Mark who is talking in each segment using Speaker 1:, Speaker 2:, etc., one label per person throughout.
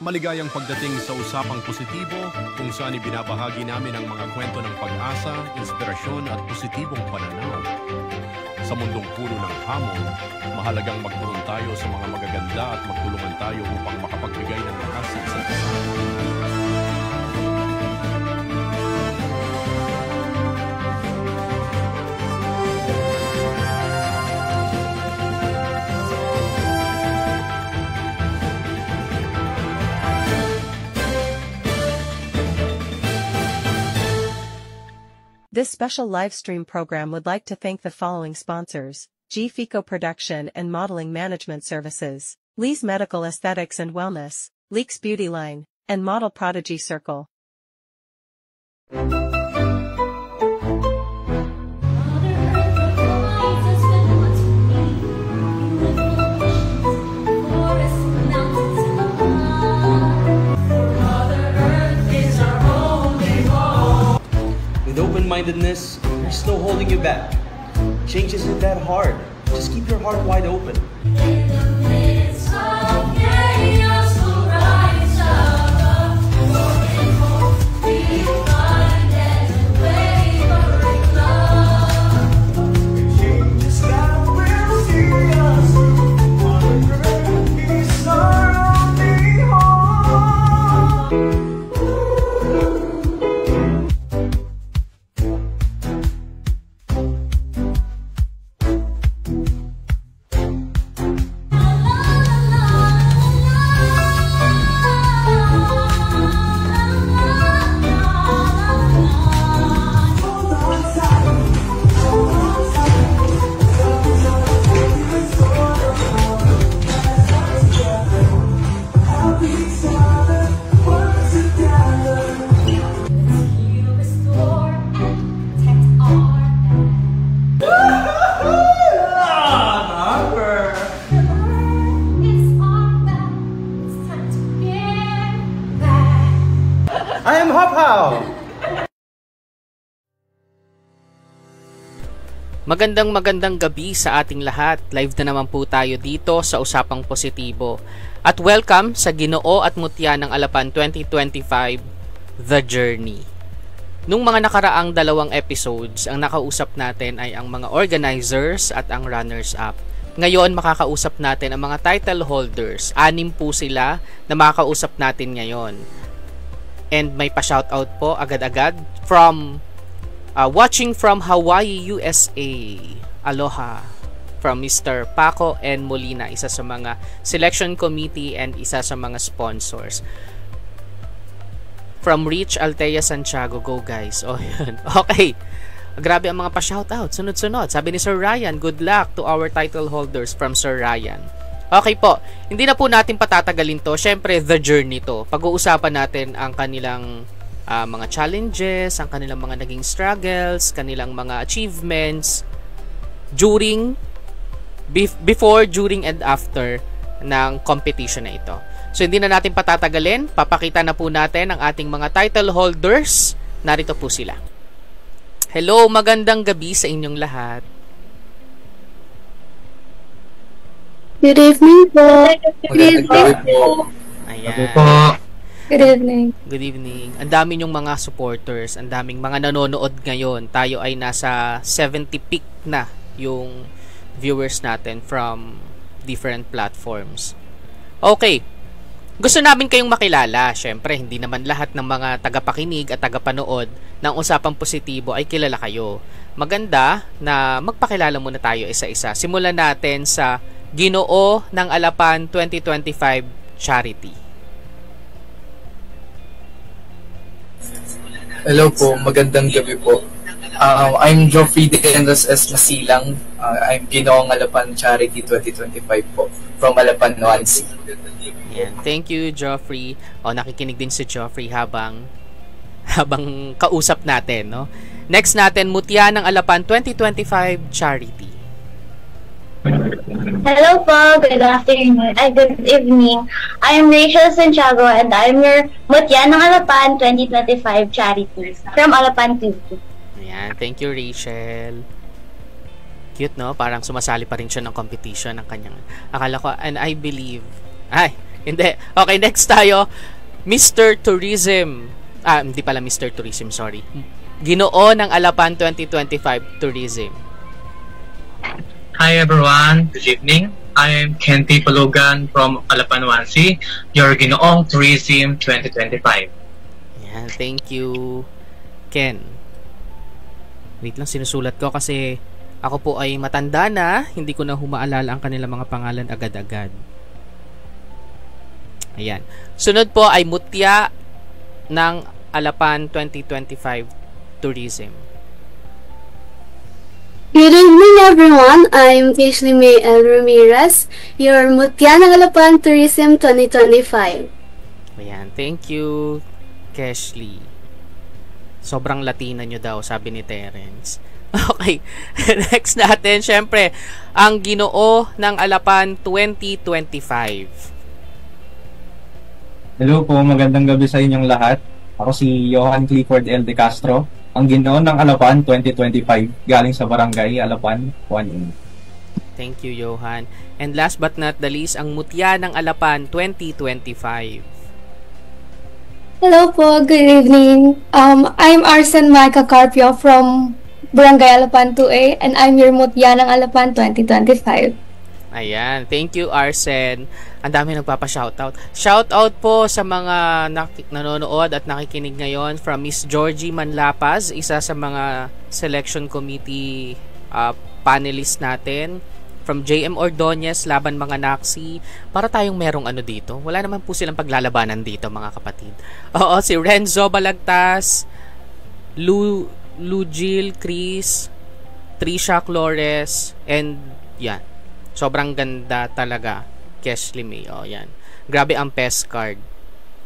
Speaker 1: Maligayang pagdating sa Usapang Positibo, kung saan ibinabahagi namin ang mga kwento ng pag-asa, inspirasyon at positibong pananaw. Sa mundong puno ng hamon, mahalagang magturon tayo sa mga magaganda at magtulungan tayo upang makapagbigay ng lakas sa isa't isa.
Speaker 2: This special live stream program would like to thank the following sponsors: G FICO Production and Modeling Management Services, Lee's Medical Aesthetics and Wellness, Leeks Beauty Line, and Model Prodigy Circle.
Speaker 3: With open-mindedness, there's no holding you back. Change isn't that hard. Just keep your heart wide open.
Speaker 4: In the midst of chaos, we'll rise above. Broken hope, refined and wavering love.
Speaker 5: Changes that will see us through. Our great peace, our only hope.
Speaker 3: I am Hop How!
Speaker 6: Magandang gabi sa ating lahat. Live na naman po tayo dito sa Usapang Positibo. At welcome sa Ginoo at Mutya ng Alapan 2025, The Journey. Nung mga nakaraang dalawang episodes, ang nakausap natin ay ang mga organizers at ang runners-up. Ngayon, makakausap natin ang mga title holders. 6 po sila na makakausap natin ngayon. And may pa-shoutout po agad-agad from watching from Hawaii, USA. Aloha from Mr. Paco and Molina, isa sa mga selection committee and isa sa mga sponsors. From Rich Altea Santiago, go guys. Oh, yun. Okay. Grabe ang mga pa-shoutout. Sunod-sunod. Sabi ni Sir Ryan, good luck to our title holders from Sir Ryan. Okay po, hindi na po natin patatagalin to. Syempre, the journey to. Pag-uusapan natin ang kanilang mga challenges, ang kanilang mga naging struggles, kanilang mga achievements during, before, during, and after ng competition na ito. So, hindi na natin patatagalin. Papakita na po natin ang ating mga title holders. Narito po sila. Hello, magandang gabi sa inyong lahat.
Speaker 7: Good evening po.
Speaker 8: Good evening po.
Speaker 6: Ayan.
Speaker 7: Good evening.
Speaker 6: Good evening. Ang dami yung mga supporters, ang daming mga nanonood ngayon. Tayo ay nasa 70 peak na yung viewers natin from different platforms. Okay. Gusto namin kayong makilala. Syempre, hindi naman lahat ng mga tagapakinig at tagapanood ng Usapang Positibo ay kilala kayo. Maganda na magpakilala muna tayo isa-isa. Simulan natin sa Ginoo ng Alapan 2025 Charity.
Speaker 8: Hello po, magandang gabi po. I'm Geoffrey Dendos S. Masilang. I'm Ginoo ng Alapan Charity 2025 po, from Alapan, Nuansi.
Speaker 6: Yan. Thank you, Geoffrey. O, nakikinig din si Geoffrey habang kausap natin, no? Next natin, Mutya ng Alapan 2025 Charity.
Speaker 7: Hello po, good afternoon, good evening. I am Rachel Santiago and I am your Mutya ng Alapan 2025 Charity from Alapan TV.
Speaker 6: Ayan, thank you Rachel. Cute, no? Parang sumasali pa rin siya ng competition ng kanyang, akala ko, and I believe, Hindi. Okay, next tayo. Mr. Tourism. Hindi pala Mr. Tourism, sorry. Ginoo ng Alapan 2025 Tourism.
Speaker 9: Hi everyone, good evening. I am Ken T. Pulugan from Alapan 1C, your Ginoong Tourism 2025.
Speaker 6: Yan, thank you, Ken. Wait lang, sinusulat ko kasi ako po ay matanda na, hindi ko na humaalala ang kanilang mga pangalan agad-agad. Ayan. Sunod po ay Mutya ng Alapan 2025 Tourism.
Speaker 10: Good evening everyone, I'm Ashley May L. Ramirez, your Mutya ng Alapan Tourism 2025.
Speaker 6: Ayan, thank you, Keshley. Sobrang Latina nyo daw, sabi ni Terence. Okay, next natin, syempre, ang Ginoo ng Alapan 2025.
Speaker 11: Hello po, magandang gabi sa inyong lahat. Ako si Johan Clifford L. De Castro, ang Ginoo ng Alapan 2025, galing sa Barangay Alapan 1A.
Speaker 6: Thank you, Johan. And last but not the least, ang Mutya ng Alapan 2025.
Speaker 10: Hello po, good evening. I'm Arsen Micah Carpio from Barangay Alapan 2A and I'm your Mutya ng Alapan 2025.
Speaker 6: Ayan, thank you, Arsen. Ang dami nagpapa-shoutout. Shoutout po sa mga nanonood at nakikinig ngayon from Miss Georgie Manlapaz, isa sa mga selection committee panelist natin. From JM Ordonez, Laban Mga Naksi. Para tayong merong ano dito. Wala naman po silang paglalabanan dito, mga kapatid. Oo, si Renzo Balagtas, Lujil, Chris, Trisha Flores, and yan. Sobrang ganda talaga. Keshley May. O, yan. Grabe ang PES card.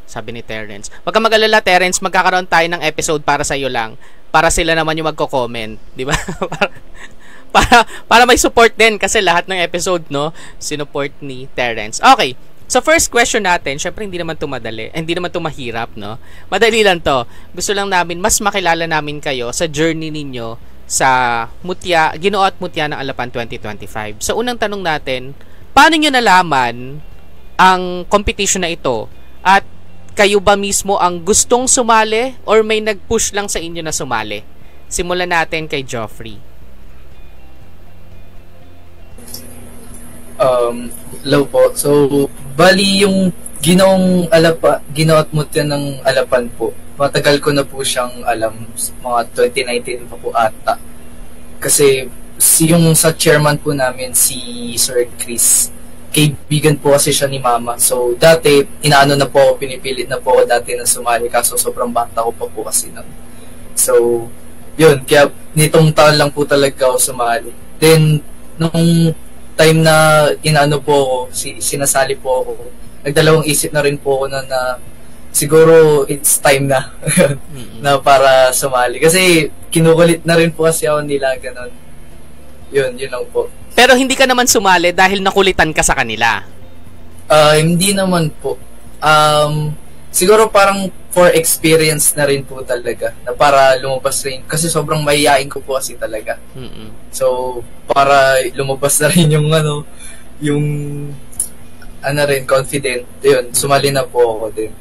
Speaker 6: Sabi ni Terence. Huwag kang mag-alala, Terence. Magkakaroon tayo ng episode para sa iyo lang. Para sila naman yung magko-comment. Di ba? para may support din. Kasi lahat ng episode, no? Sinupport ni Terence. Okay. So, first question natin. Syempre, hindi naman ito madali. Hindi naman ito mahirap, no? Madali lang to. Gusto lang namin, mas makilala namin kayo sa journey ninyo sa Mutya, Ginoo at Mutya ng Alapan 2025. So, unang tanong natin, paano nyo nalaman ang competition na ito? At kayo ba mismo ang gustong sumali or may nag-push lang sa inyo na sumali? Simulan natin kay Joffrey.
Speaker 8: Hello po. So, bali yung Ginoo at Mutya ng Alapan po. Matagal ko na po siyang alam, mga 2019 pa po ata. Kasi yung sa chairman po namin, si Sir Chris, kaibigan po kasi siya ni Mama. So, dati, inaano na po ako, pinipilit na po ako dati na sumali, kaso sobrang bata ko pa po kasi nun. So, yun, kaya nitong taon lang po talaga ako sumali. Then, nung time na inaano po ako, sinasali po ako, nagdalawang isip na rin po ako na siguro it's time na na para sumali. Kasi kinukulit na rin po kasi ako nila, ganun. Yun lang po.
Speaker 6: Pero hindi ka naman sumali dahil nakulitan ka sa kanila?
Speaker 8: Hindi naman po. Siguro parang for experience na rin po talaga. Na para lumabas rin. Kasi sobrang mahihain ko po kasi talaga. So, para lumabas na rin yung rin, confident. Yun, sumali na po ako din.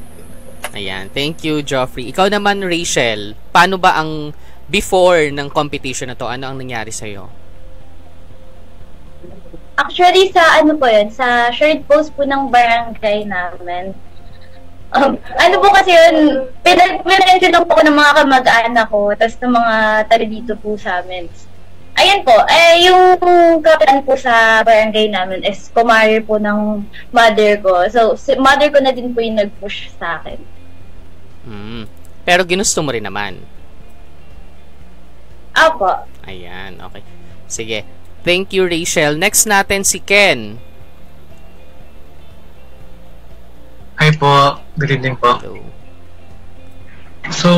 Speaker 6: Ayan, thank you, Joffrey. Ikaw naman, Rachel, paano ba ang before ng competition na to? Ano ang nangyari sa'yo?
Speaker 7: Actually, sa sa shared post po ng barangay namin. Ano po kasi yun, pinag-mention lang po ng mga kamag-anak ko, tapos ng mga taga dito po sa amin. Ayan po, yung kapitan po sa barangay namin is kumare po ng mother ko. So, mother ko na din po yung nag-push sa akin.
Speaker 6: Pero ginusto mo rin naman?
Speaker 7: Opo.
Speaker 6: Ayan, okay. Sige. Thank you, Rachel. Next natin si Ken.
Speaker 9: Hi po, good evening po.
Speaker 6: Hello.
Speaker 9: So,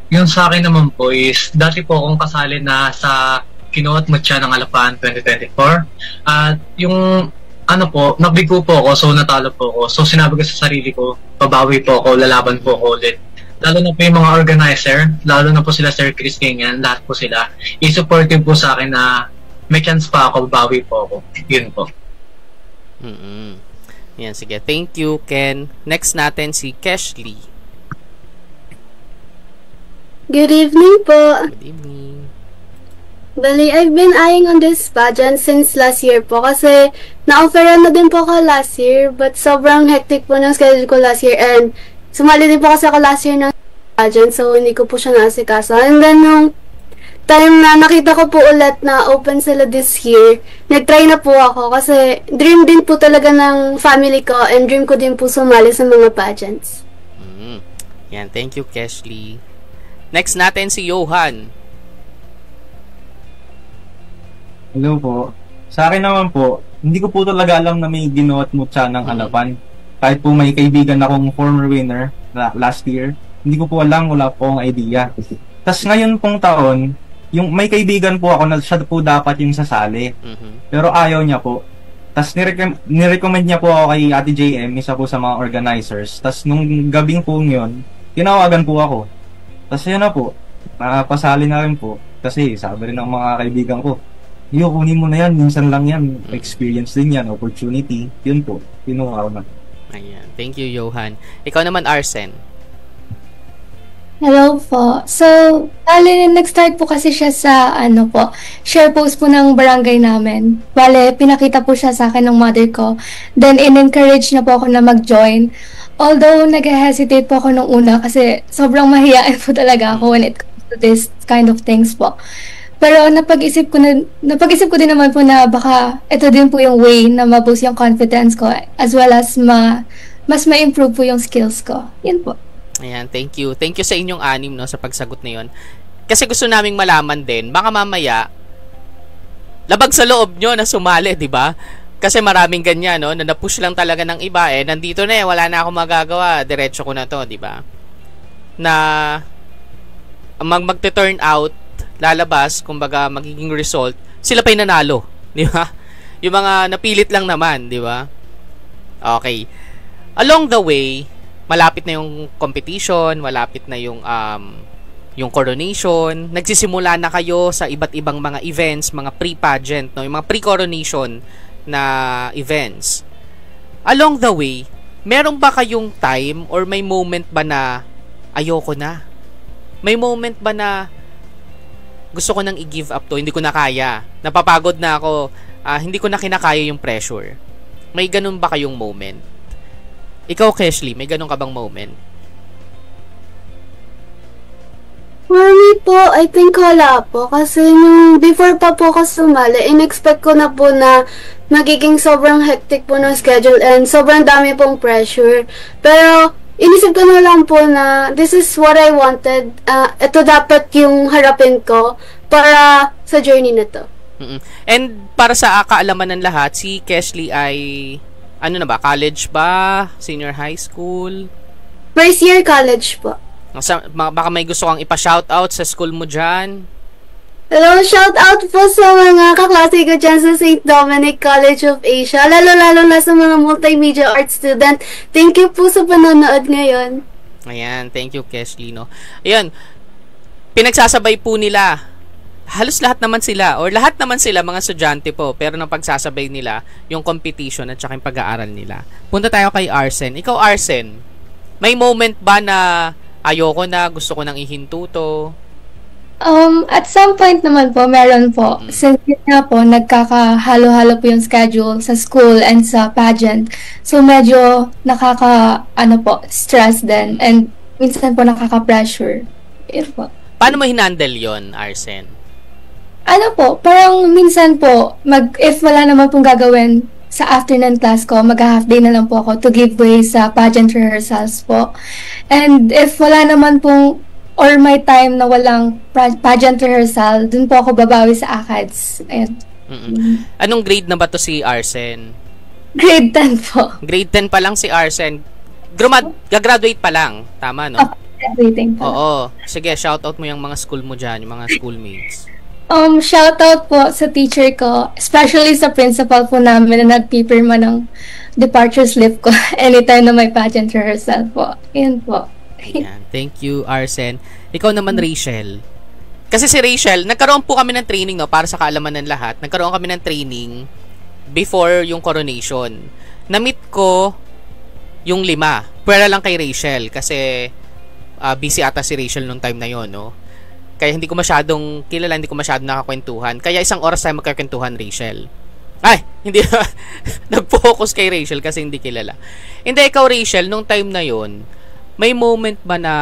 Speaker 9: yung sa akin naman po is, dati po akong kasali na sa Ginoo at Mutya ng Alapan 2024. At yung nabigo po ako, so natalo po ako. So sinabi ko sa sarili ko, babawi po ako, lalaban po ako ulit. Lalo na po yung mga organizer, lalo na po sila Sir Chris Ganyan, lahat po sila. I-supportive po sa akin na may chance pa ako, babawi po ako. Yun po.
Speaker 6: Yan, sige. Thank you, Ken. Next natin si Keshley.
Speaker 12: Good evening po.
Speaker 6: Good evening.
Speaker 12: Bali, I've been eyeing on this pageant since last year po kasi na-offeran na din po ako last year but sobrang hectic po ng schedule ko last year and sumali din po kasi ako last year ng pageant so hindi ko po siya naasikaso. And then nung time na nakita ko po ulit na open sila this year, nag-try na po ako kasi dream din po talaga ng family ko and dream ko din po sumali sa mga pageants.
Speaker 6: Yan, thank you, Keshley. Next natin si Johan.
Speaker 11: Hello po. Sa akin naman po, hindi ko po talaga alam na may Ginoo at Mutya ng Alapan. Kahit po may kaibigan akong former winner last year, hindi ko po alam, wala po akong idea. Tapos ngayon pong taon, yung may kaibigan po ako na siya po dapat yung sasali. Pero ayaw niya po. Tapos nirecommend niya po ako kay Ate JM, isa po sa mga organizers. Tapos nung gabing po yun, tinawagan po ako. Tapos yun na po, nakapasali na rin po. Kasi sabi rin ng mga kaibigan ko, kunin mo na yan, minsan lang yan. Experience din yan, opportunity. Yun po, kinuha ko na.
Speaker 6: Ayan. Thank you, Johan. Ikaw naman, Arsen.
Speaker 10: Hello po. So, nag-start po kasi siya sa, share post po ng barangay namin. Bale, pinakita po siya sa akin ng mother ko. Then, in-encourage na po ako na mag-join. Although, nag-hesitate po ako nung una kasi sobrang mahiyain po talaga ako when it comes to this kind of things po. Pero napag-isip ko din naman po na baka ito din po yung way na ma-boost yung confidence ko as well as mas ma-improve po yung skills ko. Yun po.
Speaker 6: Ayan, thank you. Thank you sa inyong anim sa pagsagot na yun. Kasi gusto naming malaman din, baka mamaya labag sa loob nyo na sumali, di ba? Kasi maraming ganyan, na na-push lang talaga ng iba, nandito na wala na akong magagawa, diretso ko na to, di ba? Na magte-turn out, lalabas, kumbaga magiging result, sila pa yung nanalo, di ba? Yung mga napilit lang naman, di ba? Okay. Along the way, malapit na yung competition, malapit na yung coronation, nagsisimula na kayo sa iba't ibang mga events, mga pre-pageant, yung mga pre-coronation na events. Along the way, meron ba kayong time or may moment ba na ayoko na? May moment ba na gusto ko nang i-give up to, hindi ko na kaya, napapagod na ako, hindi ko na kinakaya yung pressure? May ganun ba kayong moment? Ikaw, Keshley, may ganun ka bang moment?
Speaker 12: For me po, I think wala po. Kasi nung before pa po ako sumali, in-expect ko na po na magiging sobrang hectic po ng schedule and sobrang dami pong pressure. Pero inisip ko na lang po na this is what I wanted. Ito dapat yung harapin ko para sa journey na to.
Speaker 6: And para sa kaalaman ng lahat, si Keshley ay college ba? Senior high school?
Speaker 12: First year college po.
Speaker 6: Baka may gusto kang ipa-shoutout sa school mo dyan?
Speaker 12: Hello, shoutout po sa mga kaklase ko dyan sa St. Dominic College of Asia. Lalo-lalo na sa mga multimedia art student. Thank you po sa panonood ngayon.
Speaker 6: Ayan, thank you, Keshley, Ayan, pinagsasabay po nila. Halos lahat naman sila, or lahat naman sila mga estudyante po, pero nang pagsasabay nila yung competition at saka yung pag-aaral nila. Punta tayo kay Arsen. Ikaw, Arsen, may moment ba na ayoko na, gusto ko nang ihinto to?
Speaker 10: At some point naman po, meron po. Since na po, nagkakahalo-halo po yung schedule sa school and sa pageant. So, medyo stress din. And minsan po nakaka-pressure. Yun po.
Speaker 6: Paano mo hinandle yon, Arsen?
Speaker 10: Parang minsan po, if wala naman pong gagawin sa afternoon class ko, mag-half day na lang po ako to give way sa pageant rehearsals po. And if wala naman pong, or may time na walang pageant rehearsal, dun po ako babawi sa ACADS. Ayan.
Speaker 6: Anong grade na ba to si Arsen?
Speaker 10: Grade 10 po.
Speaker 6: Grade 10 pa lang si Arsen. Gagraduate pa lang. Tama, no?
Speaker 10: Graduating pa.
Speaker 6: Oo. Sige, shoutout mo yung mga school mo dyan, yung mga schoolmates.
Speaker 10: Shoutout po sa teacher ko, especially sa principal po namin na nagpipirma ng departure slip ko anytime na may pageant rehearsal po. Yan po.
Speaker 6: Ayan. Thank you, Arsen. Ikaw naman, Rachel. Kasi si Rachel, nagkaroon po kami ng training, para sa kaalaman ng lahat. Nagkaroon kami ng training before yung coronation. Na-meet ko yung 5. Pwera lang kay Rachel kasi busy ata si Rachel nung time na yon, no? Kaya hindi ko masyadong kilala, hindi ko masyadong nakakwentuhan. Kaya isang oras tayo magkakwentuhan, Rachel. Ay, hindi nag-focus kay Rachel kasi hindi kilala. Hindi, ikaw Rachel, nung time na yon, may moment ba na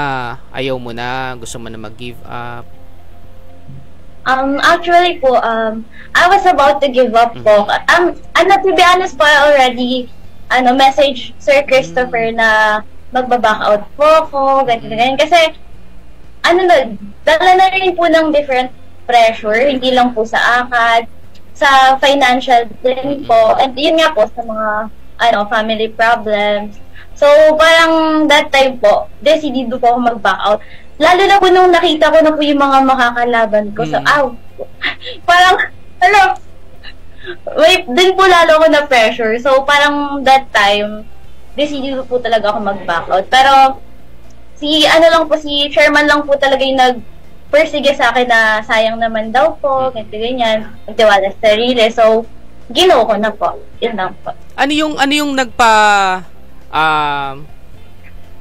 Speaker 6: ayaw mo na, gusto mo na mag-give up?
Speaker 7: Actually po, I was about to give up po. To be honest po, I already message Sir Christopher na magbaback out po ako, ganyan. Kasi, dala na rin po ng different pressure, hindi lang po sa akad, sa financial din po, and yun nga po sa mga, family problems. So, parang that time po, decidido po ako mag-back out. Lalo na po nung nakita ko na po yung mga makakalaban ko. So, parang, dun po lalo ko na pressure. So, parang that time, decidido po talaga ako mag-back out. Pero, si chairman lang po talaga yung nag-persige sa akin na sayang naman daw po, ganyan, magtiwala sa sarili. So, ginawa ko na po. Yun lang po.
Speaker 6: Ano yung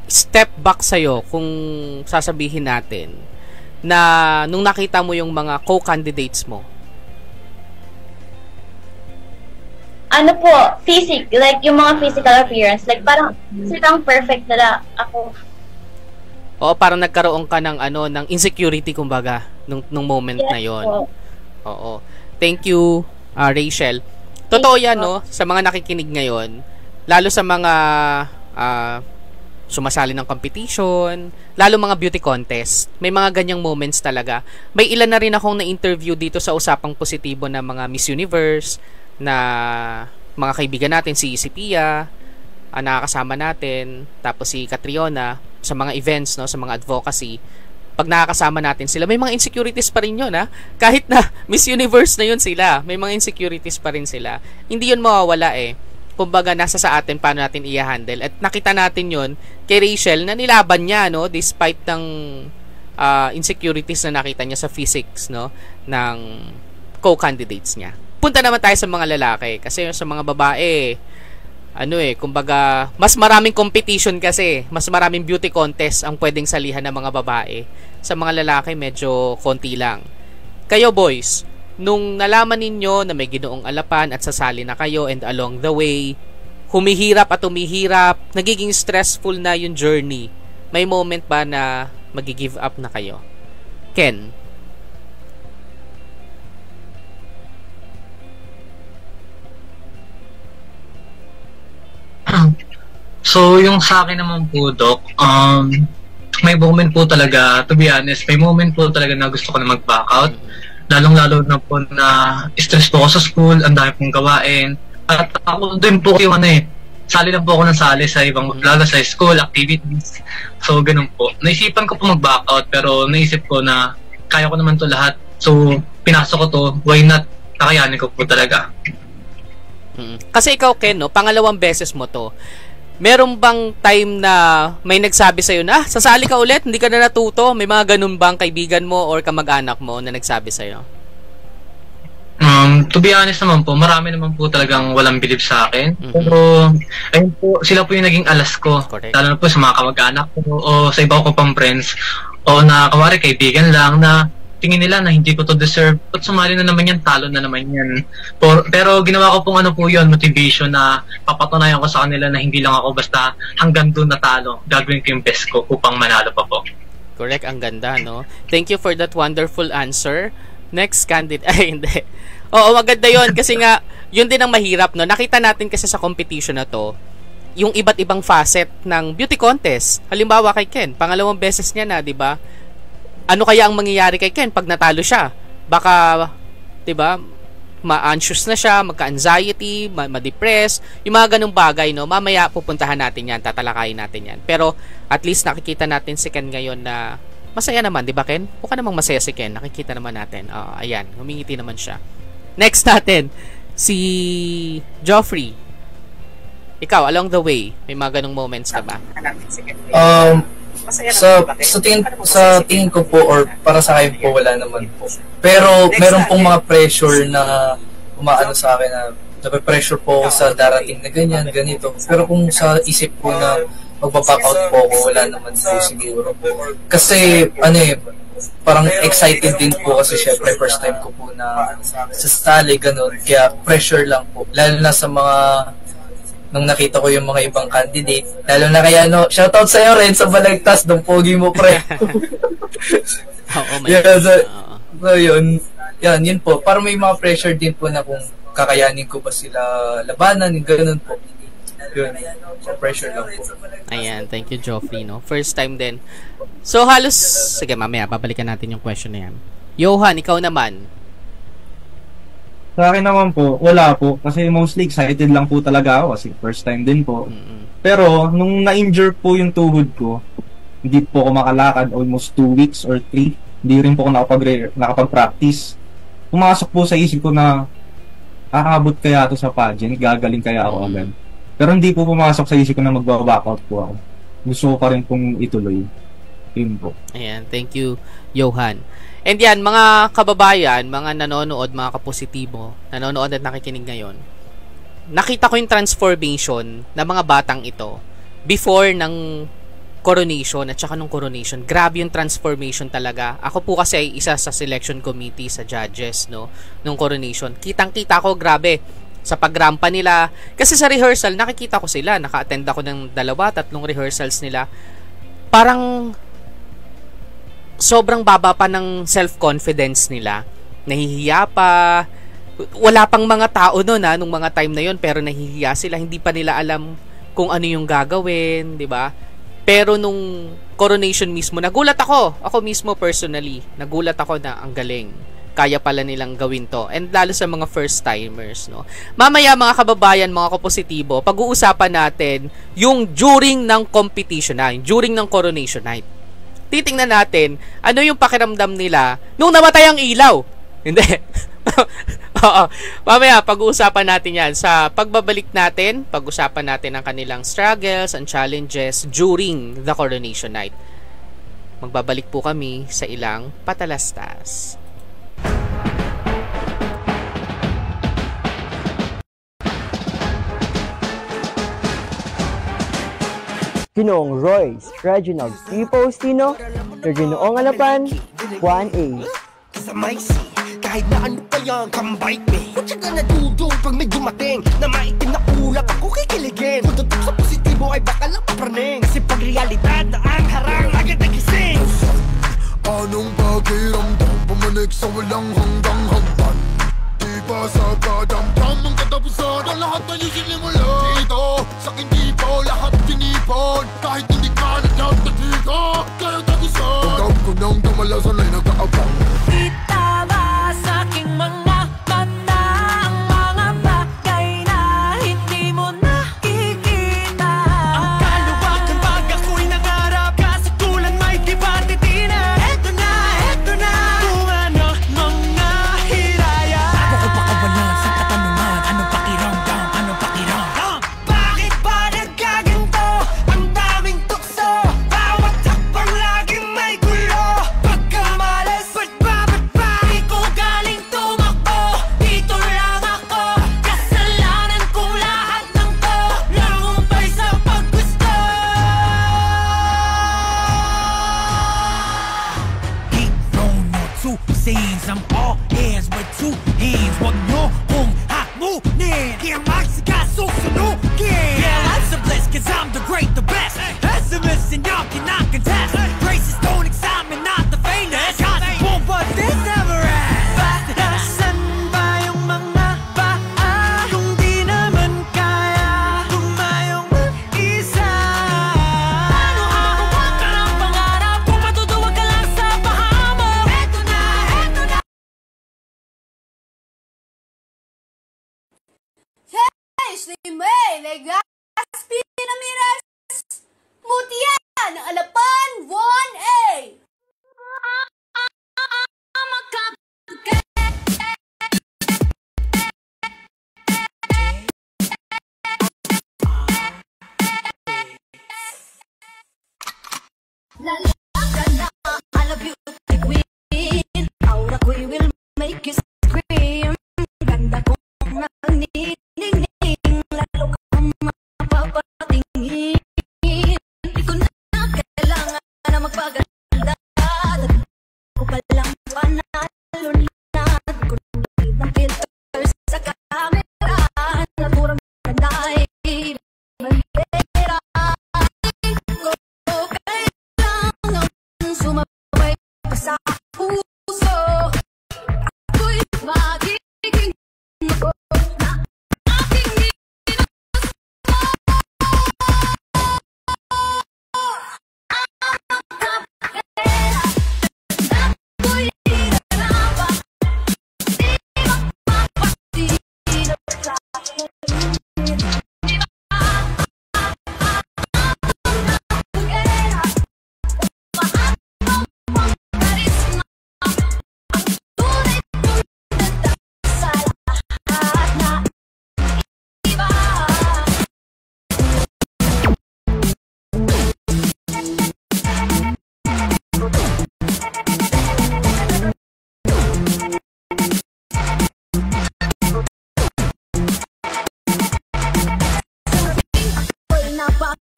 Speaker 6: step back sa'yo kung sasabihin natin na nung nakita mo yung mga co-candidates mo?
Speaker 7: Like yung mga physical appearance, like parang silang perfect nila ako.
Speaker 6: Oo, parang nagkaroon ka ng ng insecurity kumbaga nung moment na yon. Oo. Thank you, Rachel. Totoo yan, no? Sa mga nakikinig ngayon, lalo sa mga sumasali ng competition, lalo mga beauty contest, may mga ganyang moments talaga. May ilan na rin akong na-interview dito sa Usapang Positibo na mga Miss Universe, na mga kaibigan natin, si Pia, nakakasama natin, tapos si Catriona, sa mga events, no, sa mga advocacy. Pag nakakasama natin sila, may mga insecurities pa rin yun, ha? Kahit na Miss Universe na yun sila, may mga insecurities pa rin sila. Hindi yun mawawala eh. Kumbaga, nasa sa atin paano natin i-handle. At nakita natin yun kay Rachel na nilaban niya, no, despite ng insecurities na nakita niya sa physics, no, ng co-candidates niya. Punta naman tayo sa mga lalaki kasi sa mga babae, kumbaga, mas maraming competition kasi, mas maraming beauty contest ang pwedeng salihan ng mga babae. Sa mga lalaki, medyo konti lang. Kayo boys, nung nalaman ninyo na may Ginoong Alapan at sasali na kayo and along the way, humihirap at humihirap, nagiging stressful na yung journey, may moment ba na magi-give up na kayo? Ken?
Speaker 9: So, yung sa akin naman po, Doc, may moment po talaga, to be honest, may moment po talaga na gusto ko na mag-back out. Lalong-lalo na po na stress po ako sa school, ang dami pong gawain. At ako din po yung sali lang po ako ng sali sa ibang lalo sa school, activities. So, ganun po. Naisipan ko po mag-back out, pero naisip ko na kaya ko naman to lahat. So, pinasok ko to, why not? Kakayanin ko po talaga.
Speaker 6: Kasi ikaw, Ken, no, pangalawang beses mo to. Meron bang time na may nagsabi sa'yo na, sasali ka ulit, hindi ka na natuto? May mga ganun bang kaibigan mo or kamag-anak mo na nagsabi sa'yo?
Speaker 9: To be honest naman po, marami naman po talagang walang believe sa akin. Pero, ayun po, sila po yung naging alas ko.
Speaker 6: Correct.
Speaker 9: Lalo na po sa mga kamag-anak ko o sa iba ko pang friends. O na, kawari, kaibigan lang na tingin nila na hindi ko to deserve. At sumali na naman yan, talo na naman yan. Pero ginawa ko pong yun, motivation na papatunayan ko sa kanila na hindi lang ako basta hanggang doon na talo. Gagawin ko yung best ko upang manalo pa po.
Speaker 6: Correct, ang ganda, no? Thank you for that wonderful answer. Next candidate, ay hindi. Oo, maganda yun kasi nga, yun din ang mahirap, no? Nakita natin kasi sa competition na to, yung iba't ibang facet ng beauty contest. Halimbawa kay Ken, pangalawang beses niya na, di ba? Ano kaya ang mangyayari kay Ken pag natalo siya? Baka, 'di ba, ma-anxious na siya, magka-anxiety, ma-depress, yung mga ganung bagay, no? Mamaya pupuntahan natin 'yan, tatalakayin natin 'yan. Pero at least nakikita natin si Ken ngayon na masaya naman, 'di ba, Ken? Mukha namang masaya si Ken, nakikita naman natin. Ayan, humingiti naman siya. Next natin, si Joffrey. Ikaw, along the way, may mga ganung moments ka ba?
Speaker 8: Sa tingin ko po or para sa akin po wala naman po. Pero meron pong mga pressure na umaano sa akin na nape-pressure po ako sa darating na ganyan, ganito. Pero kung sa isip ko na magpa-back out po ako, wala naman po siguro. Kasi, parang excited din po kasi syempre first time ko po na sa Stale, ganun. Kaya pressure lang po. Lalo na sa mga, nung nakita ko yung mga ibang candidate, lalo na kaya, shoutout sa'yo rin sa Balagtas, nung pogi mo, pre. So, yun. Yun po. Para may mga pressure din po na kung kakayanin ko ba sila labanan, ganun po. Yun. So, pressure lang po.
Speaker 6: Ayan, thank you, Joffrey, no? First time din. So, halos, sige, mamaya, babalikan natin yung question na yan. Johan, ikaw naman.
Speaker 11: Sa akin naman po, wala po. Kasi mostly excited lang po talaga ako kasi first time din po. Pero, nung na-injure po yung tuhod ko, hindi po ako makalakad almost 2 weeks or 3. Hindi rin po ako nakapag-practice. Pumasok po sa isip ko na aabot kaya ito sa pageant, gagaling kaya ako agad. Pero hindi po pumasok sa isip ko na magbaback out po ako. Gusto ko pa rin pong ituloy. Yun po.
Speaker 6: Ayan, thank you, Johan. And yan, mga kababayan, mga nanonood, mga kapositibo, nanonood at nakikinig ngayon, nakita ko yung transformation ng mga batang ito before ng coronation at saka nung coronation. Grabe yung transformation talaga. Ako po kasi ay isa sa selection committee sa judges, no, nung coronation. Kitang-kita ko, grabe, sa pagrampa nila. Kasi sa rehearsal, nakikita ko sila. Naka-attend ako ng 2-3 rehearsals nila. Parang sobrang baba pa ng self-confidence nila. Nahihiya pa. Wala pang mga tao noon, nung mga time na yon, pero nahihiya sila. Hindi pa nila alam kung ano yung gagawin, di ba? Pero nung coronation mismo, nagulat ako. Ako mismo personally, nagulat ako na ang galing. Kaya pala nilang gawin to. And lalo sa mga first-timers, no? Mamaya, mga kababayan, mga kapositibo, pag-uusapan natin yung during ng competition na, during ng coronation night. Titingnan natin, ano yung pakiramdam nila nung namatay ang ilaw. Hindi. Oo. Mamaya, pag-uusapan natin yan. Sa pagbabalik natin, pag-usapan natin ang kanilang struggles and challenges during the coronation night. Magbabalik po kami sa ilang patalastas.
Speaker 13: Ginoong Royce Reginald C. Faustino, your Ginoong Alapan, Juan A.
Speaker 14: Sa may kahit na ano pa yan, come bite me. What you gonna do pag may dumating na maitim na ulap ako kikiligin. Kung tutok sa positibo ay baka lang papraning. Kasi pag realidad na ang harang agad nagising.
Speaker 15: Anong pakiramdam pumanik sa walang hanggang hagdan? Di ba sa kadamdam ang katapusan ang lahat na yung sinimula? Dito sa kindipo lahat tinipon kahit hindi ka nagtatatiga kaya tagusan. Pagkab ko ng damalasan ay nag-aabang.
Speaker 4: Kita ba sa aking mga mata ang mga bagay na hindi mo nakikita?
Speaker 14: Ang kaluwakan pag ako'y nangarap kasatulan may di ba titina? Eto na kung ano mga hiraya.
Speaker 16: Bago ko pakawalan sa katanungan, anong pakiramdam?
Speaker 14: Bakit ba nagkaganto? Ang daming tukso, bawat hakbang laging may gulo. Pagkamalas, ba't ba? Di ko galing tumakbo, dito lang ako. Kasalanan ko lahat ng to, nangumpay sa paggusto.
Speaker 16: Hero no two scenes, I'm all ears with 2 hands. Wag nyo kung hamunin, kaya magsikasusugin. Yeah, life's a bliss, cause I'm the great, the best. Pessimists and y'all cannot contest. Graces don't examine, not the famous. Possible, but this never ends.
Speaker 14: Nasaan ba yung mga paa? Kung di naman kaya tumayong mag-isa.
Speaker 4: Paano hahawa ka ng pangarap kung matutuwag ka lang sa paha mo? Eto na
Speaker 12: Ashley May Legaspi Ramirez Mutia ng Alapan 1A.
Speaker 4: I love you, the queen. Aura ko will make you scream. Ganda kong nangingin.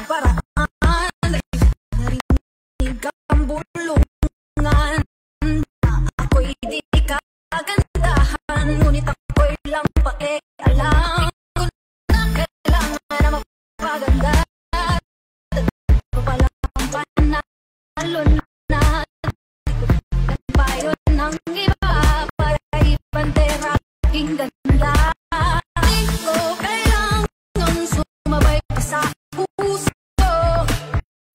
Speaker 4: paraan. Narinig ang bulungan na ako'y di kagandahan, ngunit ako'y lang pakialam ko na kailangan na magpaganda. Ito palang panalo na payo ng iba para ipantera aking ganda. Di ko kailangan sumabay pa sa puso.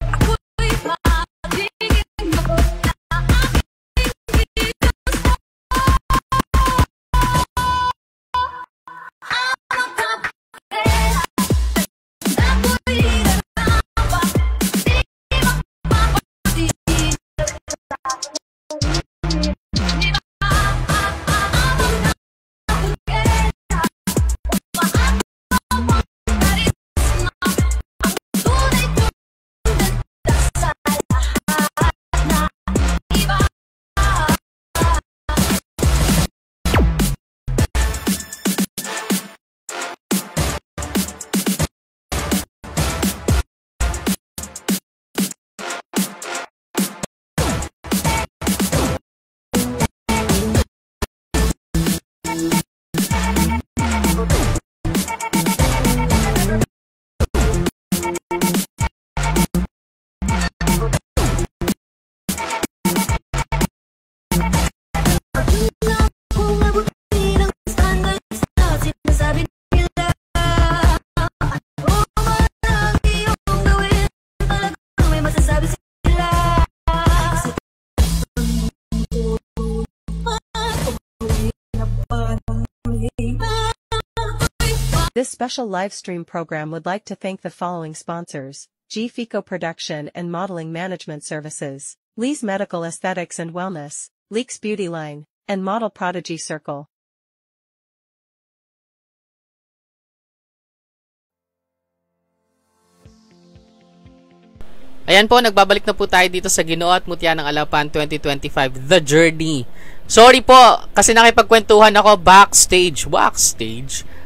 Speaker 4: Ako'y magiging mabuti na aking Diyos. Ang magkapakera ako'y narapa, di magpapatid.
Speaker 2: This special live stream program would like to thank the following sponsors: G-Fico Production and Modeling Management Services, Lee's Medical Aesthetics and Wellness, Leeks Beauty Line, and Model Prodigy Circle.
Speaker 6: Ayan po, nagbabalik na po tayo dito sa Ginoo at Mutya ng Alapan 2025, The Journey. Sorry po, kasi nakipagkwentuhan ako backstage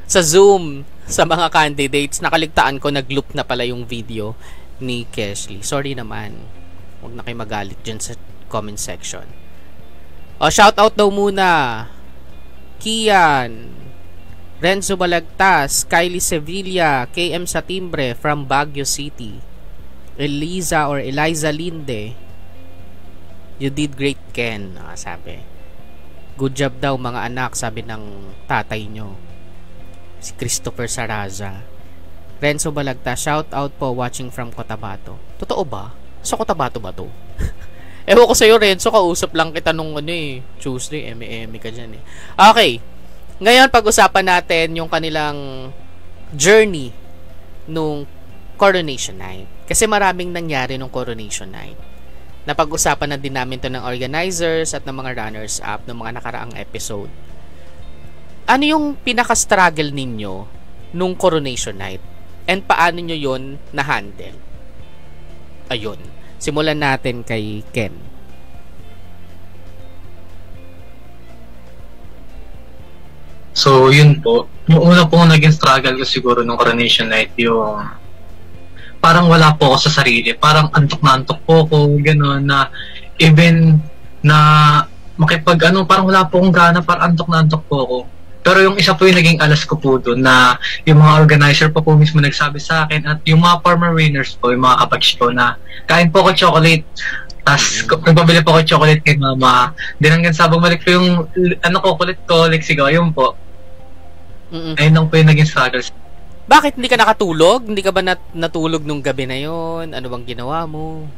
Speaker 6: sa Zoom sa mga candidates. Nakaligtaan ko, nag-loop na pala yung video ni Kesley. Sorry naman. Huwag na kayo magalit dyan sa comment section. O, shoutout daw muna. Kian, Renzo Balagtas, Kylie Sevilla, KM Satimbre from Baguio City, Eliza Linde. You did great, Ken. Sabi. Good job daw mga anak, sabi ng tatay nyo. Si Christopher Saraza. Renzo Balagta, shout out po, watching from Cotabato. Totoo ba? Sa Cotabato ba to? Ewan ko sa'yo, Renzo, kausap lang kita nung Tuesday, eme ka dyan Okay. Ngayon, pag-usapan natin yung kanilang journey nung Coronation Night. Kasi maraming nangyari nung Coronation Night. Napag-usapan na din namin to ng organizers at ng mga runners-up ng mga nakaraang episode. Ano yung pinaka-struggle ninyo nung Coronation Night? And paano nyo yun na-handle? Ayun. Simulan natin kay Ken.
Speaker 9: So, yun po. Yung una pong naging struggle ko siguro nung Coronation Night, yung parang wala po ako sa sarili. Parang antok na antok po ako, gano'n, na even na parang wala po akong gana, parang antok na antok po ako. Pero yung isa po yung naging alas ko po doon, na yung mga organizer po mismo nagsabi sa akin, at yung mga former winners po, yung mga kabatch ko, na kain po ako chocolate. Tapos nagbabili po ako chocolate kay mama. Then hanggang sabang balik po yung kulit sigaw, yun po. Ayun lang po yung naging struggle.
Speaker 6: Bakit hindi ka nakatulog? Hindi ka ba natulog nung gabi na yon? Ano bang ginawa mo?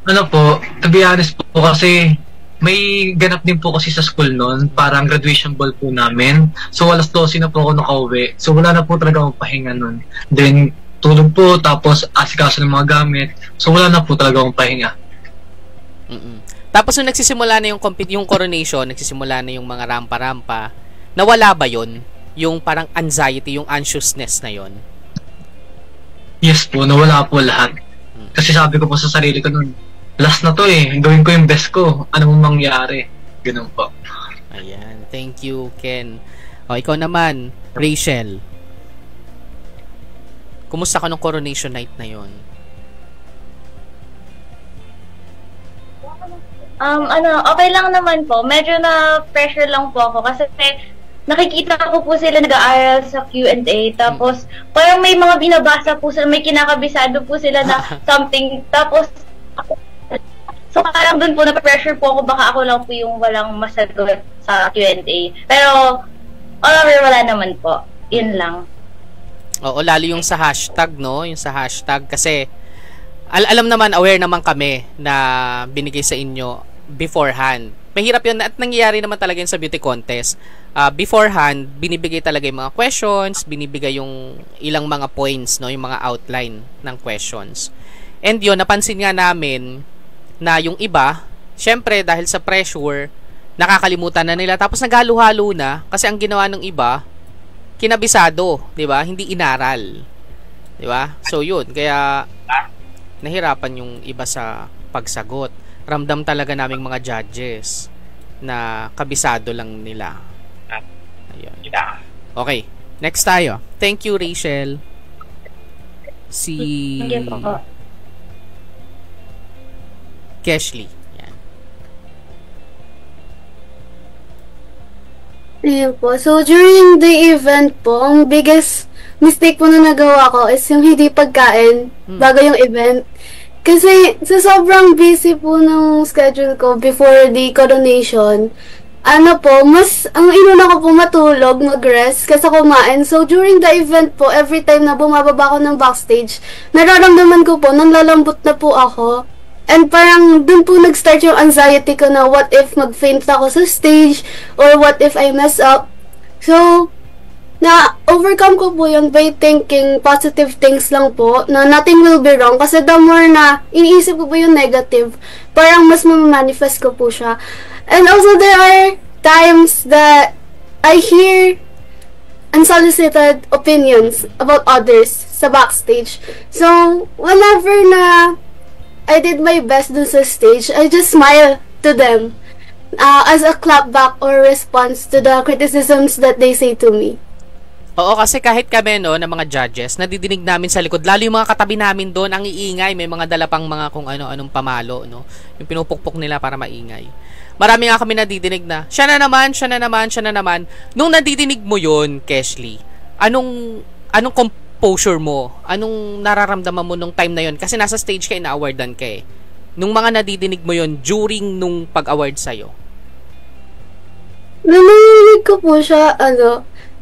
Speaker 9: Ano po, to be honest po kasi may ganap din po kasi sa school noon, parang graduation ball po namin. So alas 12 na po ako nakauwi. So wala na po talaga akong pahinga noon. Then tulog po, tapos asikaso ng mga gamit. So wala na po talaga akong pahinga.
Speaker 6: Tapos nung nagsisimula na yung coronation, nagsisimula na yung mga rampa-rampa, nawala ba yon? Yung parang anxiety, yung anxiousness na yon?
Speaker 9: Yes po, nawala po lahat. Kasi sabi ko po sa sarili ko noon, last na to gawin ko yung best ko, ano mong mangyari. Ganun po.
Speaker 6: Ayan, thank you, Ken. O, ikaw naman, Rachel. Kumusta ka nung coronation night na yon?
Speaker 7: Okay lang naman po. Medyo na pressure lang po ako kasi nakikita ko po sila nag-aaral sa Q&A, tapos parang may mga binabasa po sila, may kinakabisado po sila na something, tapos so parang dun po na-pressure po ako, baka ako lang po yung walang masagot sa Q&A. Pero wala naman po. Yun lang.
Speaker 6: Oo, lalo yung sa hashtag, no? Yung sa hashtag kasi alam naman, aware naman kami na binigay sa inyo beforehand. Mahirap yun at nangyayari naman talaga yun sa beauty contest. Beforehand, binibigay talaga yung mga questions, binibigay yung ilang mga points, no, yung mga outline ng questions. And yun, napansin nga namin na yung iba, syempre dahil sa pressure, nakakalimutan na nila, tapos naghalo-halo na kasi ang ginawa ng iba, kinabisado, 'di ba? Hindi inaral. 'Di ba? So yun, kaya nahirapan yung iba sa pagsagot. Ramdam talaga naming mga judges na kabisado lang nila. Ayun. Okay, next tayo. Thank you, Rachel. Si Keshley. Yan.
Speaker 12: Ayun po. So, during the event po, ang biggest mistake po na nagawa ko is yung hindi pagkain bago yung event. Kasi sa sobrang busy po ng schedule ko before the coronation, mas ang inuna ko po matulog, mag-rest, kaysa kumain. So, during the event po, every time na bumababa ako ng backstage, nararamdaman ko po, nanlalambot na po ako. And parang dun po nag-start yung anxiety ko na what if mag-faint ako sa stage, or what if I mess up. So, na-overcome ko po yun by thinking positive things lang po, na nothing will be wrong. Kasi the more na iniisip ko po yung negative, parang mas ma-manifest ko po siya. And also, there are times that I hear unsolicited opinions about others sa backstage. So, whenever na I did my best dun sa stage, I just smile to them as a clapback or response to the criticisms that they say to me.
Speaker 6: Oo, kasi kahit kami, no, ng mga judges, nadidinig namin sa likod, lalo yung mga katabi namin doon, ang iingay, may mga dala pang mga kung ano-anong pamalo, no, yung pinupukpok nila para maingay. Marami nga kami nadidinig na, siya na naman. Nung nadidinig mo yun, Keshley, anong composure mo? Anong nararamdaman mo nung time na yun? Kasi nasa stage ka, ina-awardan ka eh. Nung mga nadidinig mo yun, during nung pag-award sa'yo?
Speaker 12: Naninig ko po siya,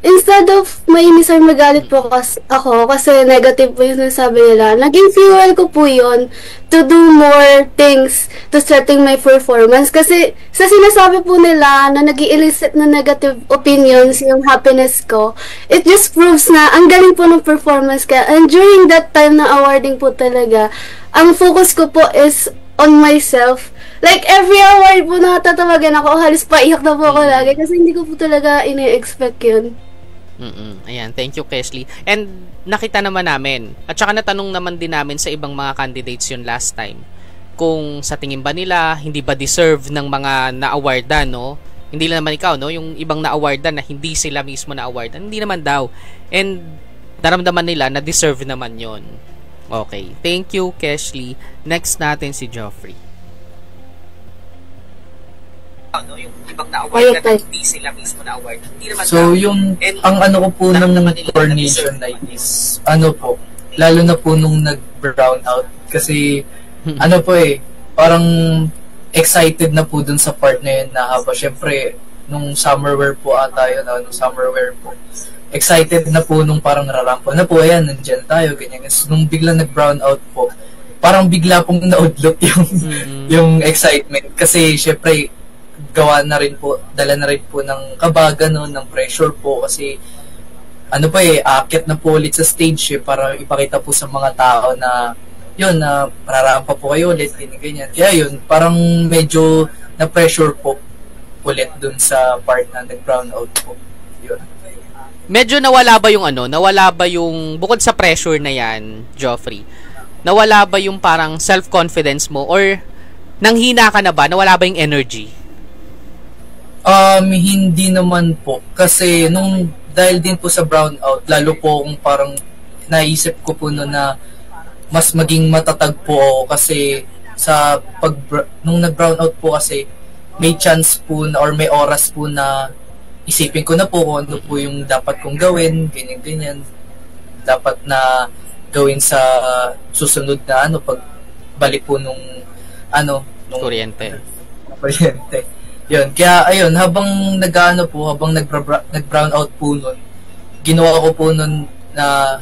Speaker 12: instead of mainis or magalit po ako kasi negative po yung sinasabi nila, naging fuel ko po yun to do more things to strengthen my performance. Kasi sa sinasabi po nila na nag-i-elicit na negative opinions yung happiness ko, it just proves na ang galing po ng performance ka. And during that time na awarding po talaga, ang focus ko po is on myself. Like, every award po na tatawagan ako, halos paiyak na po ako lagi kasi hindi ko po talaga ini-expect yun.
Speaker 6: Ayan, thank you, Keshley. And nakita naman namin, at saka natanong naman din namin sa ibang mga candidates yun last time, kung sa tingin ba nila, hindi ba deserve ng mga na-awardan, no? Hindi lang naman ikaw, no? Yung ibang na-awardan na hindi sila mismo na-awardan, hindi naman daw. And naramdaman nila na deserve naman yon. Okay, thank you, Keshley. Next natin si Geoffrey. Yung ibang na-award na hindi sila mismo na-award.
Speaker 8: So, yung, ang ko po ng coronation night is, lalo na po nung nag-brown out. Kasi, parang excited na po dun sa part na yun na syempre, nung summer wear po excited na po nung parang rarampo na po, ayan, nandiyan tayo, ganyan. Nung bigla nag-brown out po, parang bigla pong naudlot yung excitement. Kasi, syempre, dala na rin po ng kabaga, no, ng pressure po kasi aakyat na po ulit sa stage para ipakita po sa mga tao na yun, na pararampa po kayo ulit, ganyan. Kaya yun, parang medyo na pressure po ulit dun sa part na nag-brown out po. Yun.
Speaker 6: Medyo nawala ba yung bukod sa pressure na yan, Geoffrey, nawala ba yung parang self-confidence mo or nanghina ka na ba? Nawala ba yung energy?
Speaker 8: Hindi naman po. Kasi dahil din po sa brownout, lalo po kung parang naisip ko po no na mas maging matatag po ako kasi nung nag-brown out po kasi may chance po na, or may oras po na isipin ko na po kung ano po yung dapat kong gawin, ganyan-ganyan. Dapat na gawin sa susunod na pag balik po nung
Speaker 6: kuryente.
Speaker 8: Yun, kaya ayun, habang nag-brown out po nun, ginawa ko po nun na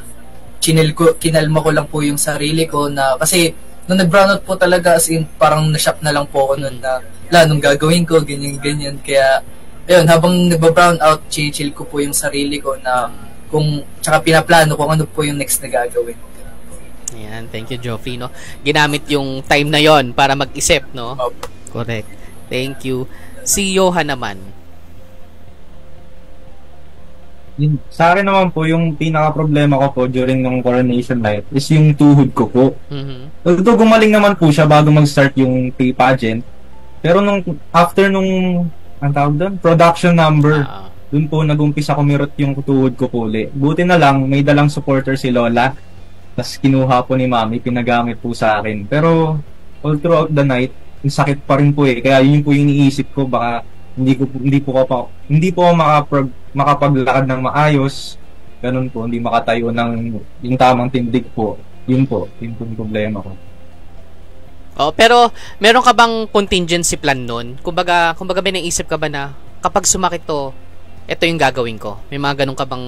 Speaker 8: kinalma ko lang po yung sarili ko na kasi nung nag-brown out po talaga as in parang na-shock na lang po ako nun na nung gagawin ko, ganyan-ganyan. Kaya ayun, habang nagba-brown out, chill ko po yung sarili ko na tsaka pinaplano kung ano po yung next na gagawin.
Speaker 6: Ayan, thank you, Joffrey, no? Ginamit yung time na yon para mag-isip, no? Correct. Thank you. Si Johan naman.
Speaker 11: Sa akin naman po, yung pinaka-problema ko po during ng coronation night is yung tuhod ko po. Although gumaling naman po siya bago mag-start yung pageant. Pero after nung ang tawag doon, production number, dun po nag-umpisa kumirot yung tuhod ko po ulit. Buti na lang, may dalang supporter si Lola. Tapos kinuha po ni Mami, pinagamit po sa akin. Pero all throughout the night, yung sakit pa rin po eh. Kaya yun po yung iniisip ko, baka hindi po ako makapaglakad ng maayos. Ganun po, hindi makatayo ng yung tamang tindig po. Yun po yung problema ko.
Speaker 6: Pero meron ka bang contingency plan nun? Kumbaga may naisip ka ba na kapag sumakit to, ito yung gagawin ko? May mga ganun ka bang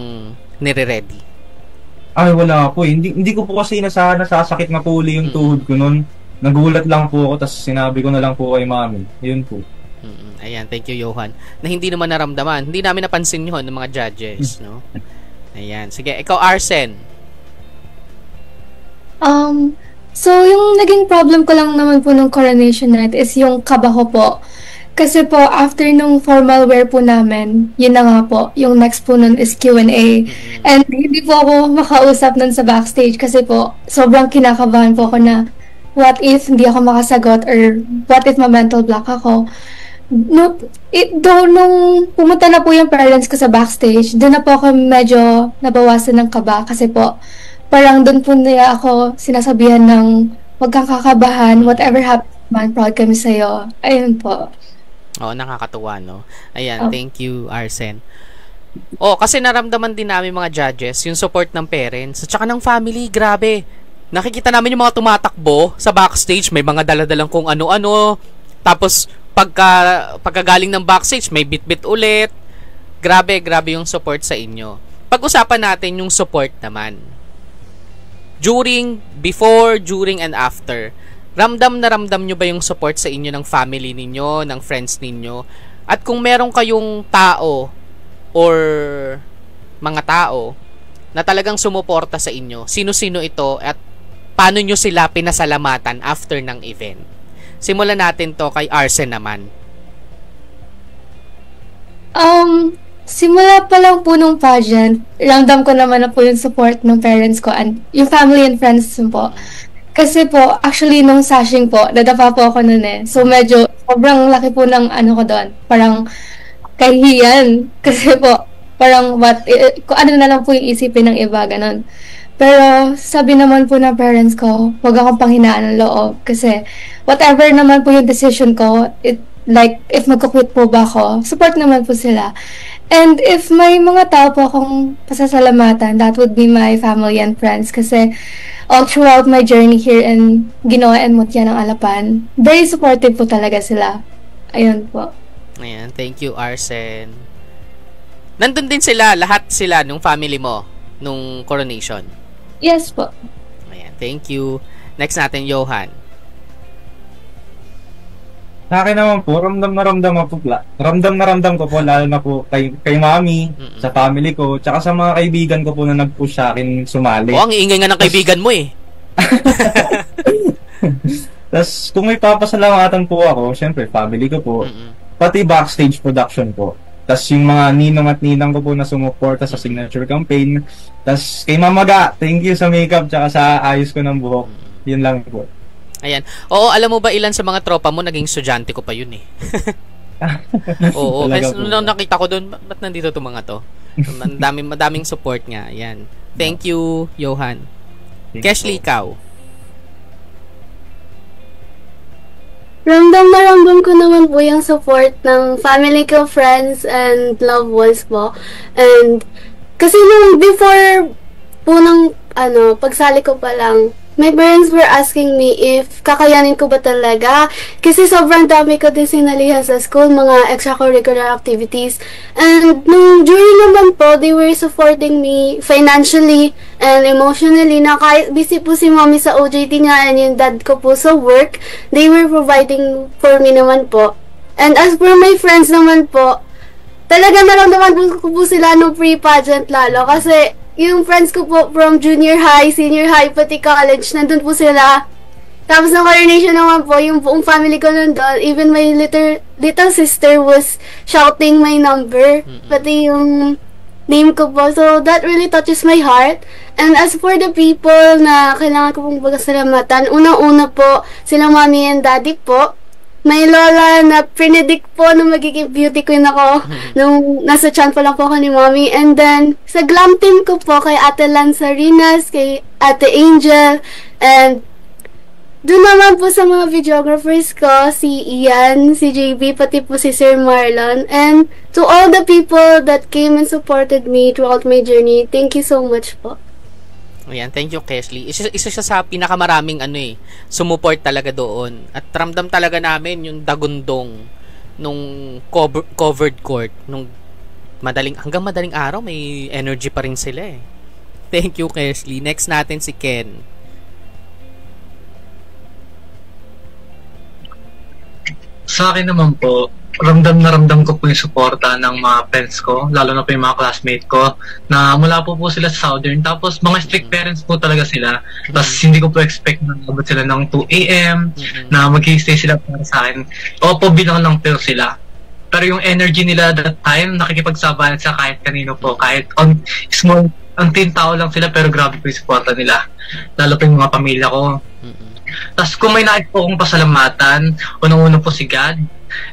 Speaker 6: nire-ready?
Speaker 11: Ay, wala po. Hindi ko po kasi nasasakit na po uli yung tuhod ko nun. Nagulat lang po ako, tapos sinabi ko na lang po kay Mami. Yun po.
Speaker 6: Ayan, thank you, Johan. Na hindi naman naramdaman. Hindi namin napansin yun ng mga judges, no? Ayan. Sige, ikaw, Arsen.
Speaker 10: So, yung naging problem ko lang naman po nung coronation night is yung kaba ko po. Kasi po, after nung formal wear po namin, yun na nga po, yung next po nun is Q&A. And hindi po ako makausap nun sa backstage kasi po, sobrang kinakabahan po ako na what if hindi ako makasagot or what if ma-mental block ako. Nung pumunta na po yung parents ko sa backstage, doon na po ako medyo nabawasan ng kaba kasi po, parang doon po nila ako sinasabihan ng wag kang kakabahan, whatever happens man, proud kami sa'yo. Ayun po.
Speaker 6: Nakakatuwa, no? Ayan, thank you, Arsen. Kasi naramdaman din namin mga judges, yung support ng parents, at saka ng family, grabe. Nakikita namin yung mga tumatakbo sa backstage, may mga daladalang kung ano-ano, tapos pagkagaling ng backstage, may bit-bit ulit. Grabe yung support sa inyo. Pag-usapan natin yung support naman. Before, during, and after. Ramdam nyo ba yung support sa inyo ng family ninyo, ng friends ninyo? At kung meron kayong tao or mga tao na talagang sumuporta sa inyo, sino-sino ito at paano nyo sila pinasalamatan after ng event? Simulan natin to kay Arsen naman.
Speaker 10: Simula pa lang po nung pageant, ramdam ko naman na po yung support ng parents ko and yung family and friends po. Kasi po, actually, nung sashing po, dadapa po ako nun eh. So, medyo, sobrang laki po ng ko doon. Parang, kahihiyan. Kasi po, parang, kung ano na lang po yung isipin ng iba, ganun. Pero, sabi naman po ng parents ko, huwag akong panghinaan ng loob. Kasi, whatever naman po yung decision ko, if magkukwit po ba ako, support naman po sila. And if may mga tao po akong pasasalamatan, that would be my family and friends. Kasi all throughout my journey here in Ginoo and Mutya ng Alapan, very supportive po talaga sila. Ayun po.
Speaker 6: Ayan, thank you, Arsen. Nandun din lahat sila nung family mo, nung coronation?
Speaker 10: Yes po.
Speaker 6: Ayan, thank you. Next natin, Johan.
Speaker 11: Sa akin naman po, ramdam na ramdam ko po, lalo na po kay Mami, sa family ko, tsaka sa mga kaibigan ko po na nag-push sa akin sumali.
Speaker 6: Ang iingay nga ng kaibigan mo eh.
Speaker 11: Tapos, kung may papasalamatan po ako, syempre, family ko po, pati backstage production po. Tapos, yung mga ninong at ninang ko po na sumuporta sa signature campaign. Tapos, kay Mamaga, thank you sa makeup, tsaka sa ayos ko ng buhok. Yun lang po.
Speaker 6: Ayan. Oo, alam mo ba ilan sa mga tropa mo naging estudyante ko pa yun eh. Oo, kasi nung nakita ko doon, ba't nandito itong mga to? Madaming support nga. Ayan. Thank you, Johan.
Speaker 11: Thank
Speaker 6: Keshley, ikaw.
Speaker 12: Ramdam na ramdam ko naman po yung support ng family ko, friends, and loved ones po. And kasi nung before po ng pagsali ko pa lang, my parents were asking me if kakayanin ko ba talaga. Kasi sobrang dami ko din sinalihan sa school, mga extracurricular activities. And nung during naman po, they were supporting me financially and emotionally na kahit busy po si mommy sa OJT niya and yung dad ko po sa work, they were providing for me naman po. And as for my friends naman po, talaga naramdaman ko po sila nung pre-pageant lalo kasi yung friends ko po from junior high, senior high, pati college, nandun po sila. Tapos ng coronation naman po, yung buong family ko nandun. Even my little sister was shouting my number, pati yung name ko po. So that really touches my heart. And as for the people na kailangan ko pong pagkasalamatan, unang-una po, sila mommy and daddy po. May lola na predict po na magiging beauty queen ako nung nasa chan pa lang po ako ni mommy. And then, sa glam team ko po, kay Ate Lanzarinas, kay Ate Angel, and doon naman po sa mga videographers ko, si Ian, si JB, pati po si Sir Marlon. And to all the people that came and supported me throughout my journey, thank you so much po.
Speaker 6: Ayan, thank you, Keshley. Isa siya sa pinakamaraming sumuport talaga doon. At ramdam talaga namin yung dagundong nung covered court. Hanggang madaling araw, may energy pa rin sila eh. Thank you, Keshley. Next natin si Ken.
Speaker 9: Sa akin naman po, ramdam na ramdam ko po yung suporta ng mga friends ko, lalo na po yung mga classmate ko, na mula po sila sa Southern. Tapos mga strict parents po talaga sila. Tapos hindi ko po expect na abot sila ng 2 a.m. na mag-stay sila para sa akin. Opo, bilang lang pero sila. Pero yung energy nila that time, nakikipagsabayan sa kahit kanino po, kahit on small, ang tao lang sila, pero grabe po yung suporta nila. Lalo po yung mga pamilya ko. Tapos kung may nais po akong pasalamatan, unang-una po si God,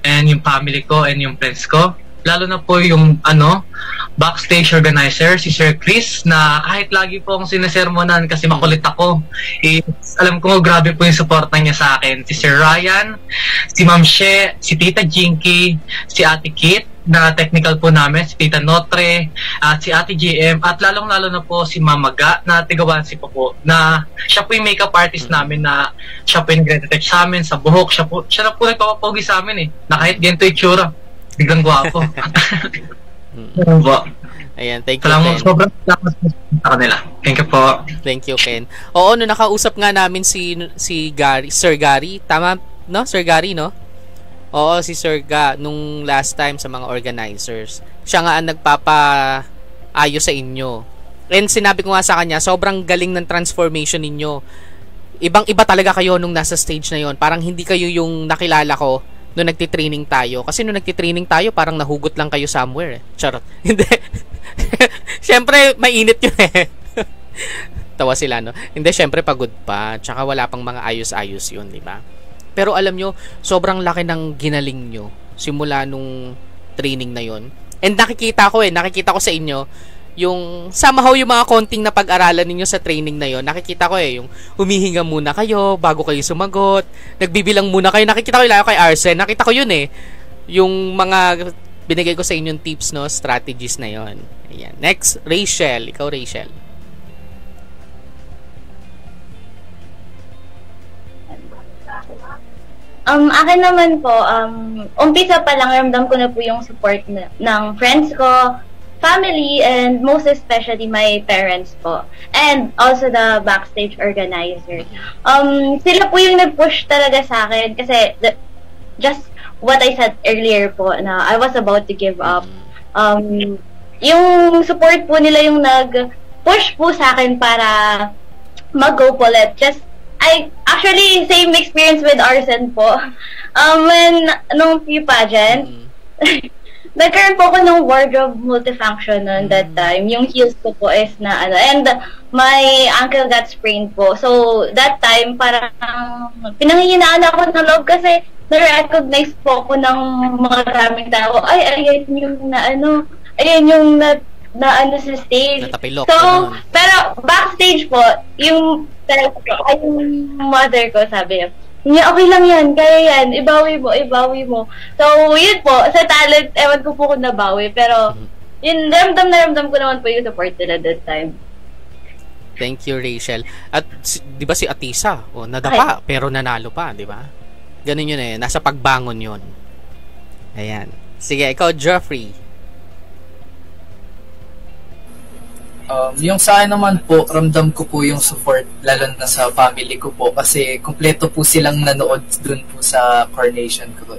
Speaker 9: and yung family ko, and yung friends ko. Lalo na po yung backstage organizer, si Sir Chris, na kahit lagi po akong sinesermonan kasi makulit ako, alam ko grabe po yung suporta niya sa akin. Si Sir Ryan, si Ma'am She, si Tita Jinky, si Ate Kit, na technical po namin, si Tita Notre, at si Ate GM, at lalong-lalo na po si Mama Ga, na tigawansi po, na siya po yung makeup artist namin, na siya po yung nagre-retouch sa amin, sa buhok, siya na po nagpapapogi sa amin eh, na kahit ganito yung tsura, biglang gwapo.
Speaker 6: Ayan, thank you, Ken.
Speaker 9: Sobrang salamat sa kanila. Thank you po.
Speaker 6: Thank you, Ken. Oo, nakausap nga namin si Gary, Sir Gary, tama, no? Sir Gary, no? Oo, si Sir Ga, nung last time sa mga organizers. Siya nga ang nagpapa-ayos sa inyo. And sinabi ko nga sa kanya, sobrang galing ng transformation ninyo. Ibang-iba talaga kayo nung nasa stage na yon. Parang hindi kayo yung nakilala ko nung nagtitraining tayo. Kasi nung nagtitraining tayo, parang nahugot lang kayo somewhere. Charot. Hindi. Siyempre, mainit yun eh. Tawa sila, no? Hindi, siyempre pagod pa. Tsaka wala pang mga ayos-ayos yun, di ba? Pero alam nyo, sobrang laki ng ginaling nyo simula nung training na yon. And nakikita ko sa inyo, yung somehow yung mga konting na pag-aralan ninyo sa training na yon. Nakikita ko yung humihinga muna kayo bago kayo sumagot, nagbibilang muna kayo. Nakikita ko yung kay Arsen, nakita ko yun yung mga binigay ko sa inyong tips, no, strategies na yon. Ayan. Next, Rachel. Ikaw, Rachel.
Speaker 7: Akin naman po, umpisa pa lang, ramdam ko na po yung support ng friends ko, family, and most especially my parents po. And also the backstage organizers. Sila po yung nag-push talaga sa akin kasi just what I said earlier po, na I was about to give up. Yung support po nila yung nag-push po sa akin para mag-go po ulit. Actually, same experience with Arsen po. Nung pageant, nagkaroon po ako ng wardrobe multifunction noon that time. Yung heels ko po is and my ankle got sprained po. So, that time, parang pinanghihinaan ako ng loob kasi na-recognize po ako ng mga maraming tao. Ay, ayan yung ayan yung na ano sa stage.
Speaker 6: Natapilok,
Speaker 7: So,
Speaker 6: ganun.
Speaker 7: pero backstage po, yung mother ko sabi niya, okay lang yan, kaya yan, ibawi mo. So, yun po, sa talent, ewan ko po kung nabawi, pero yun, ramdam ko naman po yung support nila that time.
Speaker 6: Thank you, Rachel. At di ba si Atisa, nadapa pero nanalo pa, di ba? Ganun yun nasa pagbangon yun. Ayan. Sige, ikaw, Geoffrey.
Speaker 8: Yung sa akin naman po, ramdam ko po yung support, lalo na sa family ko po, kasi kumpleto po silang nanood dun po sa coronation ko.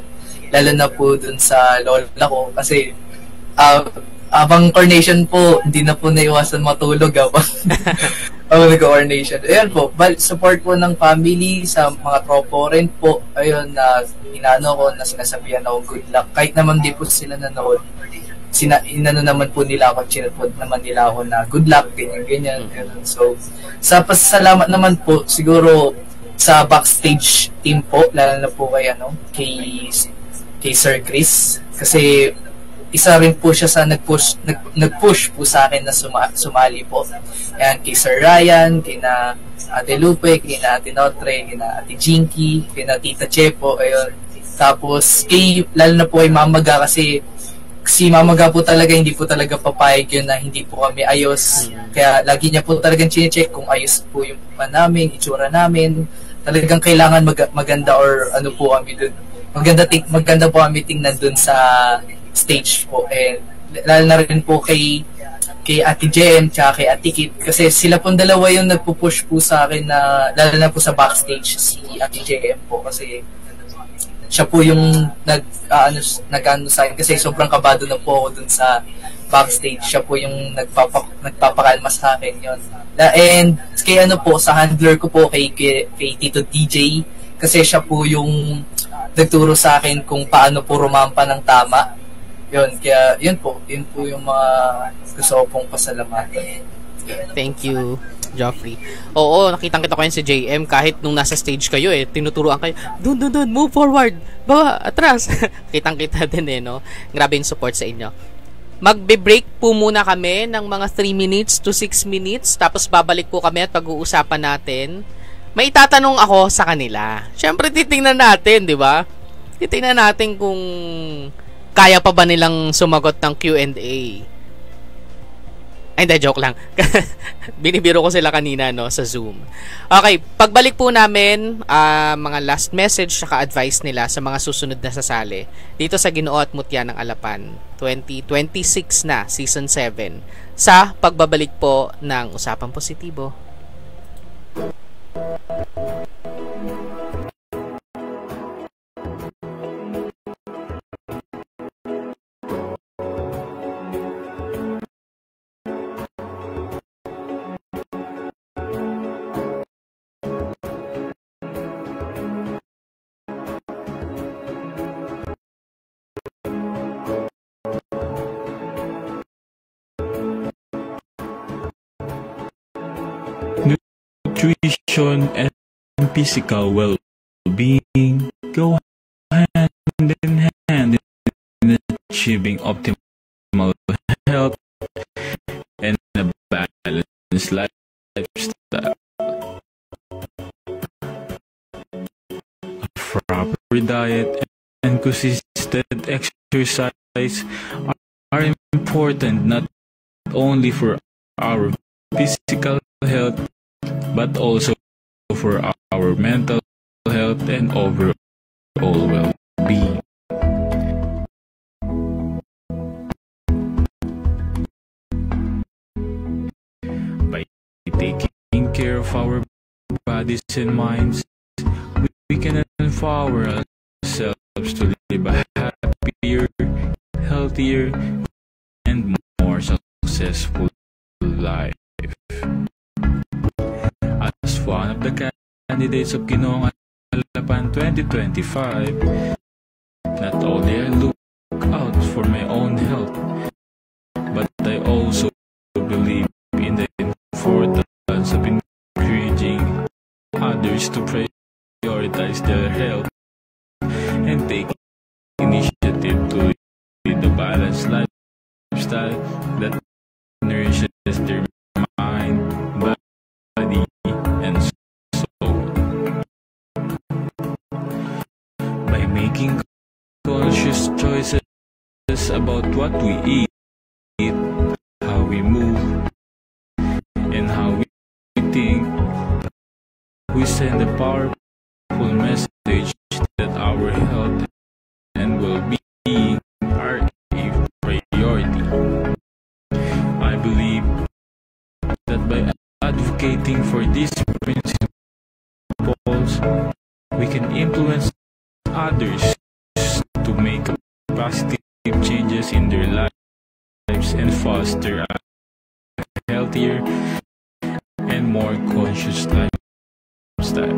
Speaker 8: Lalo na po dun sa lola ko, kasi abang coronation po, hindi na po naiwasan matulog abang nag-coronation. Ayun po, support po ng family sa mga tropo rin po, ayun, na inano ko, na sinasabihan ako good luck. Kahit naman di po sila nanood, inano naman po nila ako, chinapod naman nila ako na good luck, ganyan. So, sa pasasalamat naman po, siguro sa backstage team po, lalo na po kay Sir Chris, kasi isa rin po siya sa nag-push po sa akin na sumali po. Ayan, kay Sir Ryan, kay na Ate Lupe, kay na Ate Notre, kay na Ate Jinky, kay na Tita Chepo, ayun. Tapos, lalo na po kay Mama Ga, kasi si Mama Ga po talaga, hindi po talaga papayag yun na hindi po kami ayos. Kaya lagi niya po talagang chinecheck kung ayos po yung namin, itsura namin. Talagang kailangan maganda or ano po kami dun. Maganda po kami tingnan dun sa stage po. And lalo na rin po kay Ate Jem tsaka kay Ate Kit, kasi sila pong dalawa yung nagpo-push po sa akin, na lalo na po sa backstage, si Ate Jem po, kasi siya po yung nag-ano sa akin, kasi sobrang kabado na po ako dun sa backstage. Siya po yung nagpapakalma sa akin yun. And kay sa handler ko po, kay Tito DJ, kasi siya po yung nagturo sa akin kung paano po rumampa ng tama. Yun, kaya yun po yung mga gusto ko pong pasalamatan.
Speaker 6: Thank you, Geoffrey. Oo, nakitang-kita ko yan si JM, kahit nung nasa stage kayo tinuturuan kayo, dun, move forward, baba, atras. Kitang-kita din no? Grabe yung support sa inyo. Magbe-break po muna kami ng mga 3 minutes to 6 minutes, tapos babalik po kami at pag-uusapan natin. May itatanong ako sa kanila. Siyempre, titingnan natin, di ba? Titingnan natin kung kaya pa ba nilang sumagot ng Q&A. Ay, hindi, joke lang. Binibiro ko sila kanina, no, sa Zoom. Okay, pagbalik po namin, mga last message saka advice nila sa mga susunod na sasali dito sa Ginoo at Mutya ng Alapan 2026 na, Season 7, sa pagbabalik po ng Usapang Positibo.
Speaker 17: Nutrition and physical well-being go hand in hand in achieving optimal health and a balanced lifestyle. A proper diet and consistent exercise are important not only for our physical health but also for our mental health and overall well-being. By taking care of our bodies and minds, we can empower ourselves to live a happier, healthier, and more successful life. As one of the candidates of Ginoong Alapan 2025, not only I look out for my own health, but I also believe in the importance of encouraging others to prioritize their health and take initiative to lead a balanced lifestyle that their mind, body, and soul. By making conscious choices about what we eat, how we move, and how we think, we send a powerful message that our health and well-being are a priority. I believe that by advocating for these principles, we can influence others to make positive changes in their lives and foster a healthier and more conscious lifestyle.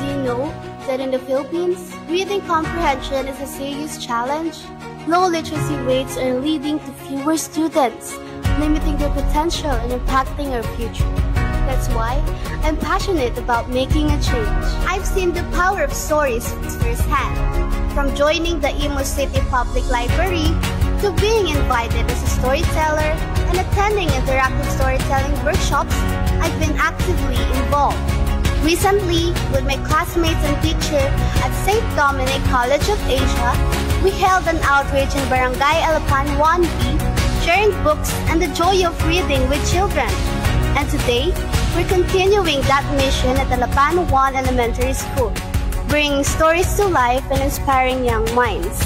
Speaker 12: Do you know that in the Philippines, reading comprehension is a serious challenge? Low literacy rates are leading to fewer students, limiting their potential and impacting our future. That's why I'm passionate about making a change. I've seen the power of stories firsthand, from joining the Imo City Public Library to being invited as a storyteller and attending interactive storytelling workshops. I've been actively involved. Recently, with my classmates and teacher at St. Dominic College of Asia, we held an outreach in Barangay Alapan 1B, sharing books and the joy of reading with children. And today, we're continuing that mission at Alapan 1 Elementary School, bringing stories to life and inspiring young minds.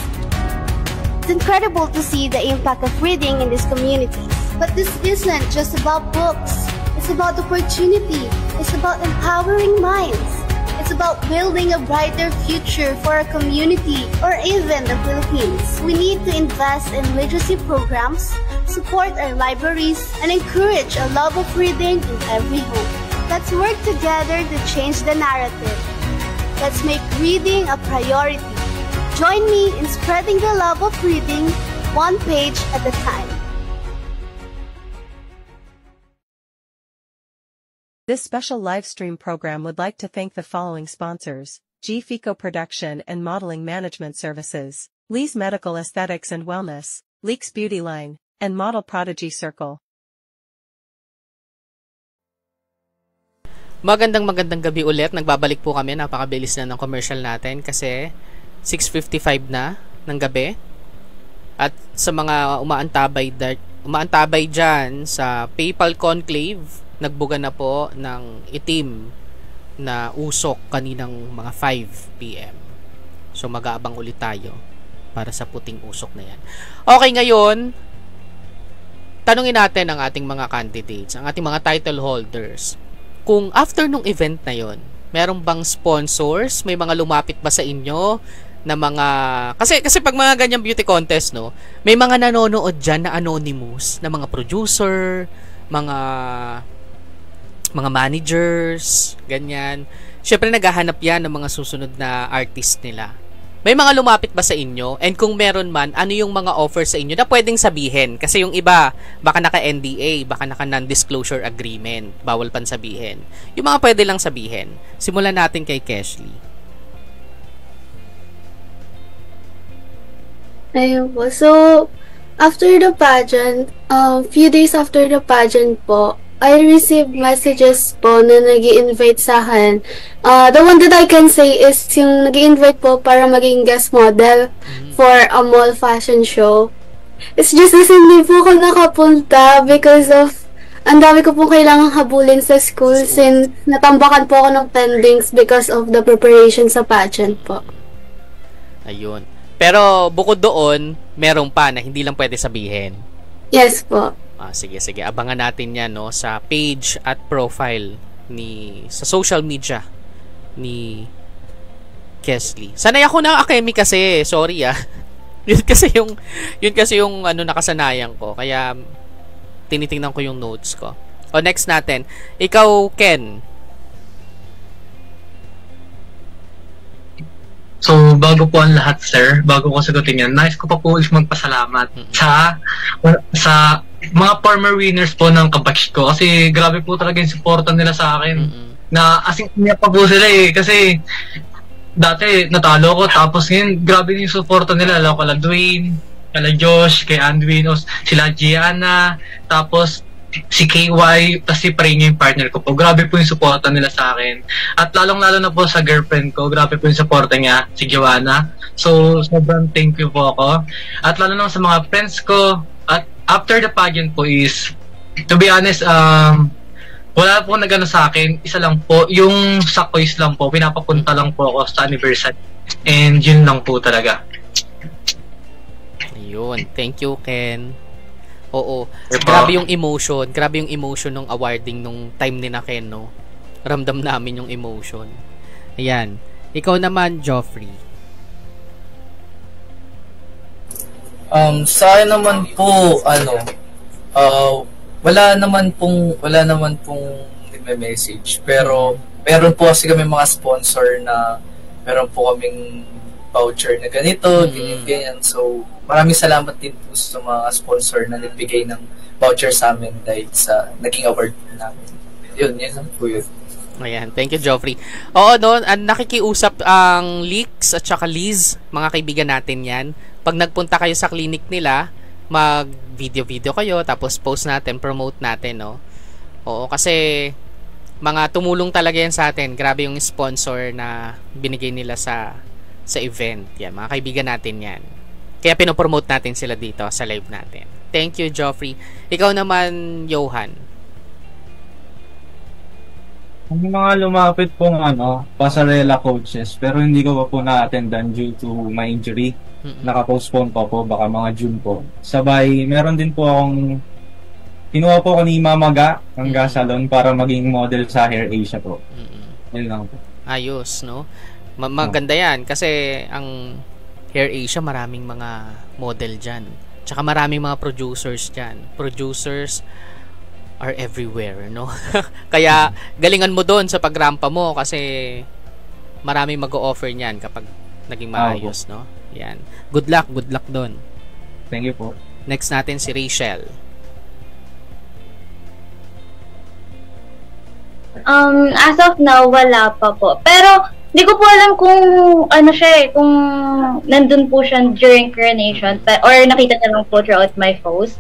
Speaker 12: It's incredible to see the impact of reading in these communities. But this isn't just about books. It's about opportunity. It's about empowering minds. It's about building a brighter future for our community or even the Philippines. We need to invest in literacy programs, support our libraries, and encourage a love of reading in every home. Let's work together to change the narrative. Let's make reading a priority. Join me in spreading the love of reading, one page at a time.
Speaker 2: This special live stream program would like to thank the following sponsors: GFICO Production and Modeling Management Services, Lee's Medical Aesthetics and Wellness, Leeks Beauty Line, and Model Prodigy Circle.
Speaker 6: Magandang gabi ulit. Nagbabalik po kami. Napakabilis na ng commercial natin kasi 6:55 na ng gabi. At sa mga umaantabay dyan sa PayPal Conclave, nagbuga na po ng itim na usok kaninang mga 5 p.m. So mag-aabang ulit tayo para sa puting usok na yan. Okay, ngayon, tanungin natin ang ating mga candidates, ang ating mga title holders. Kung after nung event na yon, merong bang sponsors? May mga lumapit ba sa inyo na mga... Kasi pag mga ganyang beauty contest, no, may mga nanonood dyan na anonymous, na mga producer, mga managers, ganyan. Syempre naghahanap yan ng mga susunod na artist nila. May mga lumapit ba sa inyo? And kung meron man, ano yung mga offer sa inyo na pwedeng sabihin? Kasi yung iba, baka naka-NDA, baka naka-non-disclosure agreement, bawal pan sabihin. Yung mga pwede lang sabihin. Simulan natin kay Keshley.
Speaker 12: Ayun po. So, after the pageant, few days after the pageant po, I received messages po na nag-i-invite sa akin. The one that I can say is yung nag-i-invite po para maging guest model for a mall fashion show. It's just as hindi po ako nakapunta because of ang dami ko pong kailangang habulin sa school since natambakan po ako ng pendings because of the preparation sa pageant po.
Speaker 6: Ayun. Pero bukod doon, meron pa na hindi lang pwede sabihin.
Speaker 12: Yes po.
Speaker 6: Sige. Abangan natin yan, no, sa page at profile sa social media ni Keshley. Sanay ako ng Akemi kasi, sorry yun kasi yung nakasanayan ko. Kaya tinitingnan ko yung notes ko. O next natin, ikaw Ken.
Speaker 9: So, bago po ang lahat, sir, bago ko sagutin yan, nais ko pa po ulit magpasalamat sa mga former winners po ng kabatch ko. Kasi grabe po talaga yung suporta nila sa akin. Na asing niya pa po sila eh. Kasi dati natalo ko, tapos ngayon, grabe yung suporta nila. Alam ko kala Dwayne, kala Josh, kay Andwin, sila Gianna, tapos si KY, tapos si Prey yung partner ko po. Grabe po yung suporta nila sa akin. At lalong-lalo na po sa girlfriend ko, grabe po yung suporta niya, si Joanna. So, sobrang thank you po ako. At lalo na sa mga friends ko. At after the pageant po is, to be honest, wala po nagano sa akin. Isa lang po, yung sa quiz lang po, pinapapunta lang po ako sa anniversary. And yun lang po talaga.
Speaker 6: Ayun. Thank you, Ken. Oo. Grabe yung emotion ng awarding nung time ni na Ken, no? Ramdam namin yung emotion. Ayan. Ikaw naman, Joffrey.
Speaker 8: Sa akin naman po, wala naman pong nagme-message. Pero, meron po kasi kami mga sponsor na meron po kaming voucher na ganito, ganyan. So, maraming salamat din po sa mga sponsor na nagbigay ng voucher sa amin dahil sa naging award namin. Yun lang po yun.
Speaker 6: Ayan, thank you, Joffrey. Oo, no, nakikiusap ang Leaks at saka Liz, mga kaibigan natin yan. Pag nagpunta kayo sa clinic nila, mag-video kayo, tapos post natin, promote natin, no? Oo, kasi mga tumulong talaga yan sa atin. Grabe yung sponsor na binigay nila sa event. Yan, mga kaibigan natin yan. Kaya pinopromote natin sila dito sa live natin. Thank you, Joffrey. Ikaw naman, Johan.
Speaker 11: May mga lumapit pong pasarela coaches, pero hindi ko pa po na-attendan due to my injury. Naka-postpone pa po, baka mga June po. Sabay, meron din po akong kinuha po ko ni Mama Ga ng Ga Salon para maging model sa Hair Asia po. Yun lang po.
Speaker 6: Ayos, no? Maganda yan kasi ang Hair Asia maraming mga model dyan. Tsaka maraming mga producers dyan. Producers are everywhere, no? Kaya galingan mo doon sa pagrampa mo kasi maraming mag-o-offer niyan kapag naging maayos, no? Yan. Good luck doon.
Speaker 11: Thank you po.
Speaker 6: Next natin si Rachel.
Speaker 7: As of now, wala pa po. Pero hindi ko po alam kung kung nandun po siya during coronation or nakita na lang po throughout my post.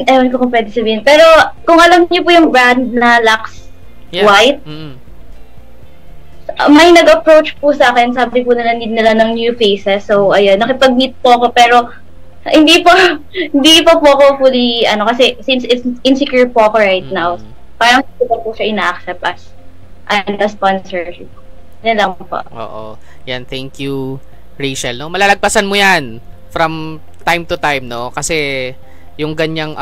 Speaker 7: Ewan ko kung pwede sabihin. Pero kung alam niyo po yung brand na Lux White, may nag-approach po sa akin. Sabi po na need nila ng new faces. So, ayun, nakipag-meet po ako. Pero hindi pa po ako fully, kasi since it's insecure po ako right now, parang hindi po siya ina-accept as a sponsorship. Yan lang po.
Speaker 6: Oo. Yan, thank you, Rachel. No? Malalagpasan mo yan from time to time, no? Kasi yung ganyang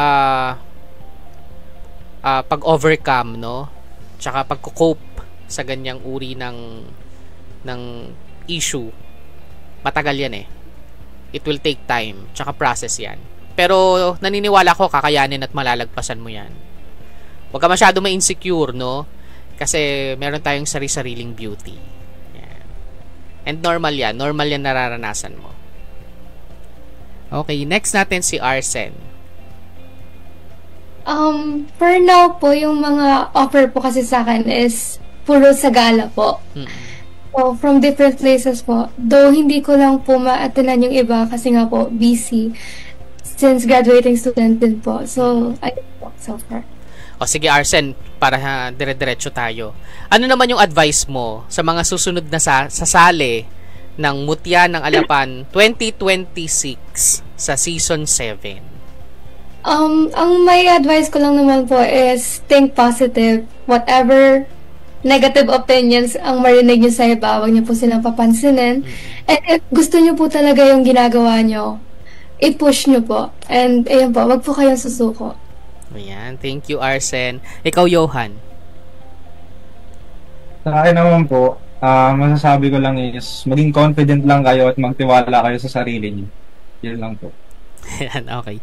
Speaker 6: pag-overcome, no? Tsaka pag-cope sa ganyang uri ng issue, matagal yan eh. It will take time. Tsaka process yan. Pero naniniwala ko kakayanin at malalagpasan mo yan. Huwag ka masyado ma-insecure, no? Kasi meron tayong sari-sariling beauty. Yan. And normal yan. Normal yan nararanasan mo. Okay, next natin si Arsen.
Speaker 10: For now po, yung mga offer po kasi sa akin is puro sa gala po. So, from different places po. Though hindi ko lang po ma-attenan yung iba kasi nga po, busy. Since graduating student din po. So, ayun po, so far.
Speaker 6: O sige Arsen, para dire-diretso tayo. Ano naman yung advice mo sa mga susunod na sasali ng Mutya ng Alapan 2026 sa Season 7?
Speaker 10: Ang may advice ko lang naman po is think positive. Whatever negative opinions ang marinig nyo sa iba, huwag nyo po silang papansinin. And if gusto nyo po talaga yung ginagawa nyo, i-push nyo po. And ayun po, wag po kayong susuko.
Speaker 6: Ayan, thank you Arsen. Ikaw Johan.
Speaker 11: Sa akin naman po, masasabi ko lang is maging confident lang kayo at magtiwala kayo sa sarili niyo. Yan lang po.
Speaker 6: Ayan, okay.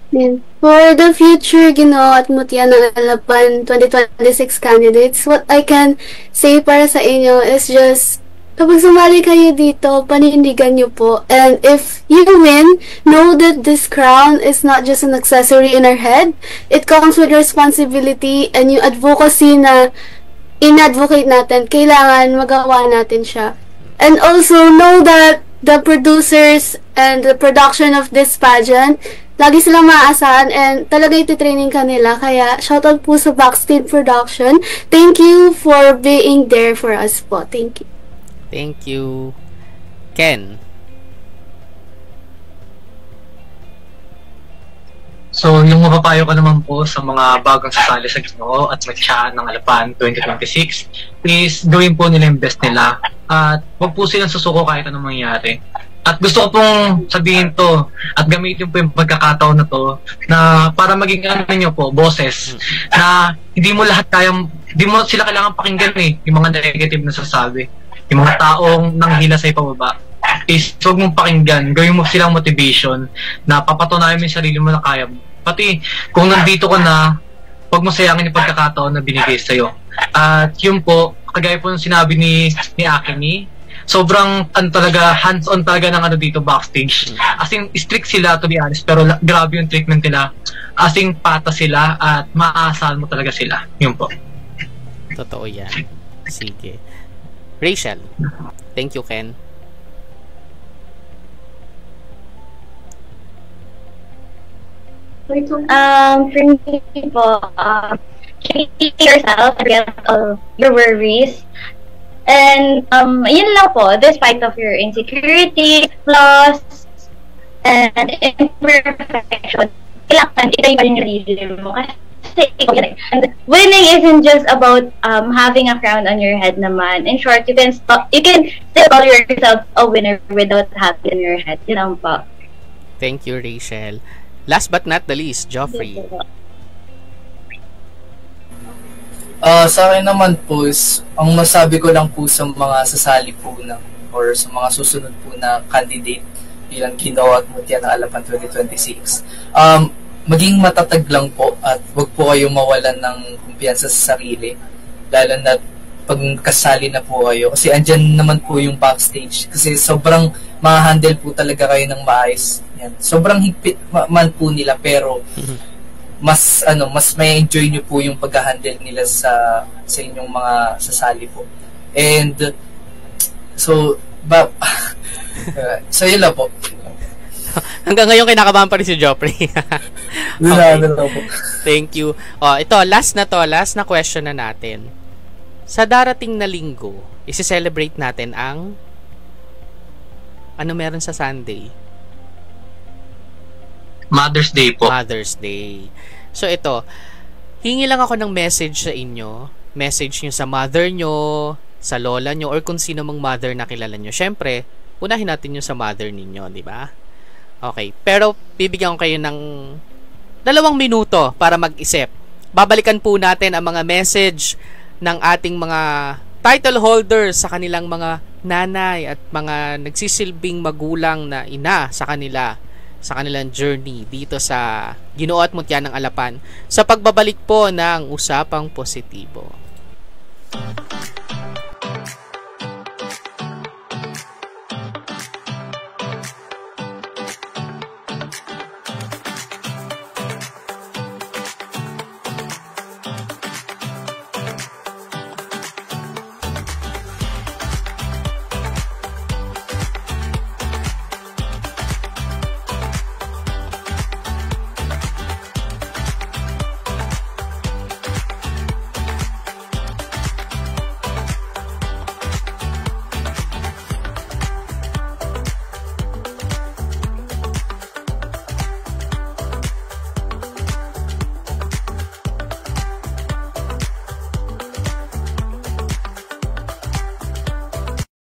Speaker 12: Yan. For the future Ginoo at Mutya ng Alapan 2026 candidates, what I can say para sa inyo is just, kapag sumali kayo dito, panindigan nyo po. And if you win, know that this crown is not just an accessory in our head. It comes with responsibility and yung advocacy na in-advocate natin, kailangan magawa natin siya. And also, know that the producers and the production of this pageant, lagi silang maaasahan and talaga iti-training kanila. Kaya, shoutout po sa Backstage Production. Thank you for being there for us po. Thank you.
Speaker 6: Thank you. Ken?
Speaker 9: So, yung mapapayo ko naman po sa mga bagong sasali sa Ginoo at Mutya ng Alapan 2026 is gawin po nila yung best nila at huwag po silang susuko kahit anong mangyari. At gusto ko pong sabihin to at gamitin po yung pagkakataon na to na para maging ano nyo po, boses, na hindi mo sila kailangan pakinggan yung mga negative na sasabi. Yung mga taong nanghila sa ipababa is huwag mong pakinggan, gawin mo silang motivation na papatunayan mo yung sarili mo na kaya mo. Pati kung nandito ka na, huwag mo sayangin yung pagkakataon na binigay sa'yo. At yun po, kagaya po ng sinabi ni Akemi, sobrang talaga hands-on talaga ng dito backstage. As in, strict sila to be honest, pero grabe yung treatment nila. As in, pata sila at maaasahan mo talaga sila. Yun po.
Speaker 6: Totoo yan. Sige. Rachel. Thank you, Ken.
Speaker 7: For me po, treat yourself, your worries. And yun lang po, despite of your insecurity, flaws, and imperfection, kailangan itayo pa rin yung sarili mo. Kasi and winning isn't just about having a crown on your head naman. In short, you can still call yourself a winner without having in your head. Yun lang po.
Speaker 6: Thank you, Rachel. Last but not the least, Joffrey.
Speaker 8: Sa akin naman po is, ang masabi ko lang po sa mga sasali po or sa mga susunod po na candidate bilang Ginoo at Mutya ng Alapan 2026, maging matatag lang po at huwag po kayong mawalan ng kumpiyansa sa sarili, lalo na pag kasali na po kayo, kasi andyan naman po yung backstage, kasi sobrang ma-handle po talaga kayo ng maayos. Yan. Sobrang higpit man po nila, pero mas may enjoy nyo po yung pag-handle nila sa inyong mga sasali po. And so yun lang po.
Speaker 6: Hanggang ngayon kinakabahan pa rin si Joffrey. Okay. Thank you. Ito, last na question na natin. Sa darating na linggo, isi-celebrate natin ang ano meron sa Sunday?
Speaker 9: Mother's Day po.
Speaker 6: Mother's Day. So ito, hingi lang ako ng message sa inyo. Message nyo sa mother nyo, sa lola nyo, or kung sino mang mother na kilala nyo. Syempre, unahin natin yung sa mother ninyo, di ba? Okay. Pero, bibigyan ko kayo ng 2 minuto para mag-isip. Babalikan po natin ang mga message ng ating mga title holders sa kanilang mga nanay at mga nagsisilbing magulang na ina sa kanilang journey dito sa Ginoo at Mutya ng Alapan sa pagbabalik po ng Usapang Positibo.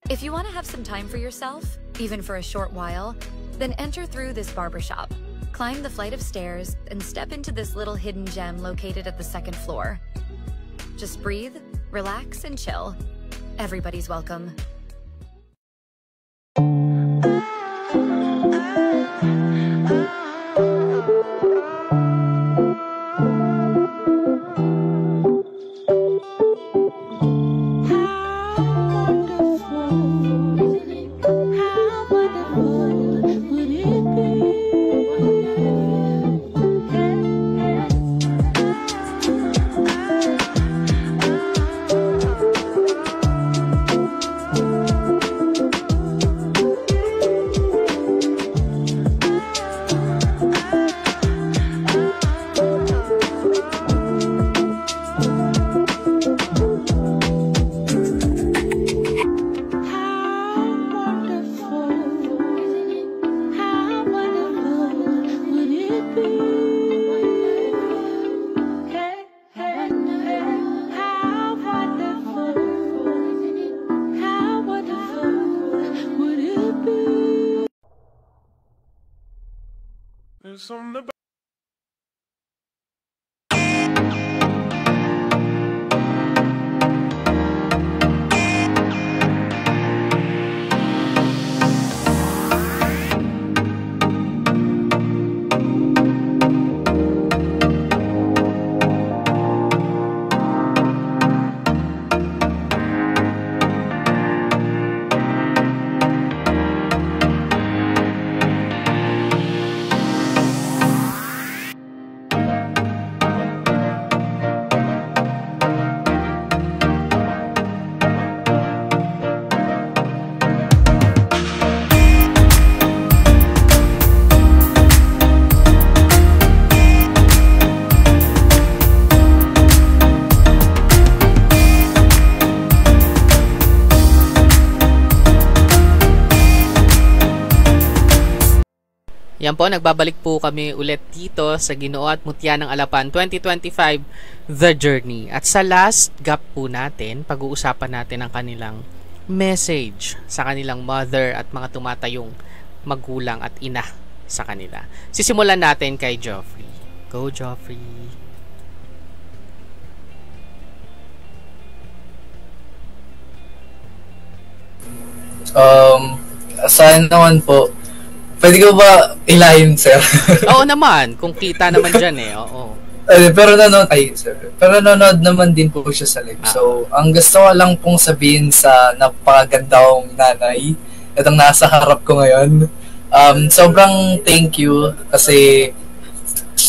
Speaker 18: If you want to have some time for yourself, even for a short while, then enter through this barbershop. Climb the flight of stairs and step into this little hidden gem located at the 2nd floor. Just breathe, relax, and chill. Everybody's welcome.
Speaker 5: 'cause I'm the
Speaker 6: Yan po, nagbabalik po kami ulit dito sa Ginoo at Mutya ng Alapan 2025 The Journey. At sa last gap po natin, pag-uusapan natin ang kanilang message sa kanilang mother at mga tumatayong magulang at ina sa kanila. Sisimulan natin kay Joffrey. Go, Joffrey!
Speaker 8: Saan naman po, pwede ko ba ilahin, sir?
Speaker 6: Oo naman, kung kita naman dyan eh, oo.
Speaker 8: Pero nanonood naman din po siya sa live. So, ang gusto ko lang pong sabihin sa napakaganda kong nanay, itong nasa harap ko ngayon, sobrang thank you kasi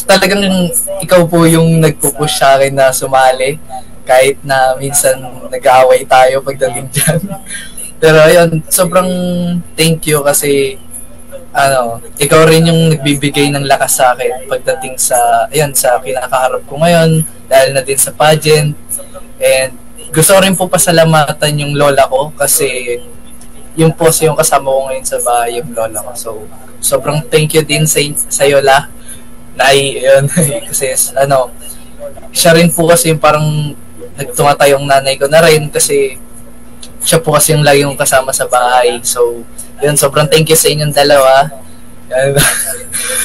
Speaker 8: talagang ikaw po yung nagpupush sa akin na sumali kahit na minsan nag-aaway tayo pagdating dyan. Pero ayun, sobrang thank you kasi ikaw rin yung nagbibigay ng lakas sa akin pagdating sa kinakaharap ko ngayon, dahil na din sa pageant. And gusto ko rin po pasalamatan yung lola ko kasi yung po yung kasama ko ngayon sa bahay, yung lola ko. So, sobrang thank you din sa Yola. Kasi siya rin po kasi yung parang nagtumatayong nanay ko na rin kasi siya po kasi yung lagi yung kasama sa bahay. So, yun, sobrang thank you sa inyong dalawa.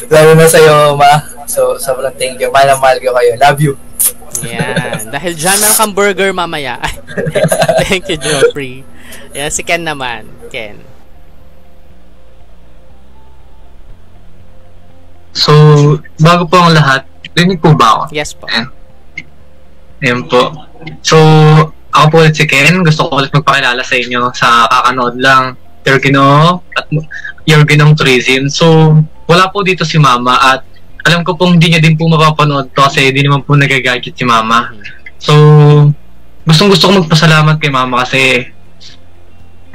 Speaker 8: Lalo na sa'yo, ma. So, sobrang thank you. Mahal na mahal ko kayo. Love you.
Speaker 6: Yan. Dahil dyan, meron kang burger mamaya. Thank you, Joffrey. Yan, si Ken naman. Ken.
Speaker 9: So, bago po ang lahat, rinig po ba ako?
Speaker 6: Yes po.
Speaker 9: Ayan po. So, ako po ulit si Ken. Gusto ko ulit magpakilala sa inyo sa kakanood lang. Your Ginoo at Your Ginoong Tourism. So, wala po dito si Mama at alam ko pong hindi niya din po mapapanood to kasi hindi naman po nagagadget si Mama. So, gusto ko magpasalamat kay Mama kasi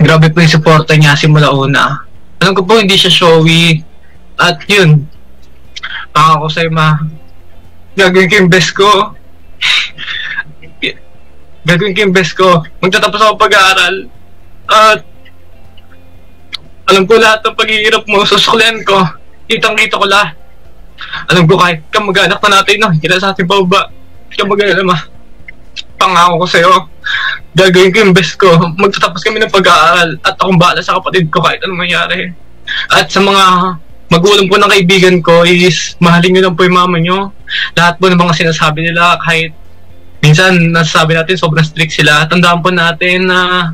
Speaker 9: grabe po yung suporta niya simula una. Alam ko po hindi siya showy at yun, pangako sa'yo, Ma, gagawin ko yung best ko. Gagawin ko yung best ko. Magtatapos ako pag-aaral at alam ko lahat ng paghihirap mo, susuklian ko. Kitang-kita ko lahat. Alam ko kahit kamag-anak na natin, kita sa ating pababa. Kamag-anak naman. Pangako ko sa'yo. Gagawin ko yung best ko. Magtatapos kami ng pag-aaral. At akong bahala sa kapatid ko kahit anong mangyari. At sa mga magulang po ng kaibigan ko is mahalin nyo lang po yung mama nyo. Lahat po ng mga sinasabi nila kahit minsan nasasabi natin sobrang strict sila. Tandaan po natin na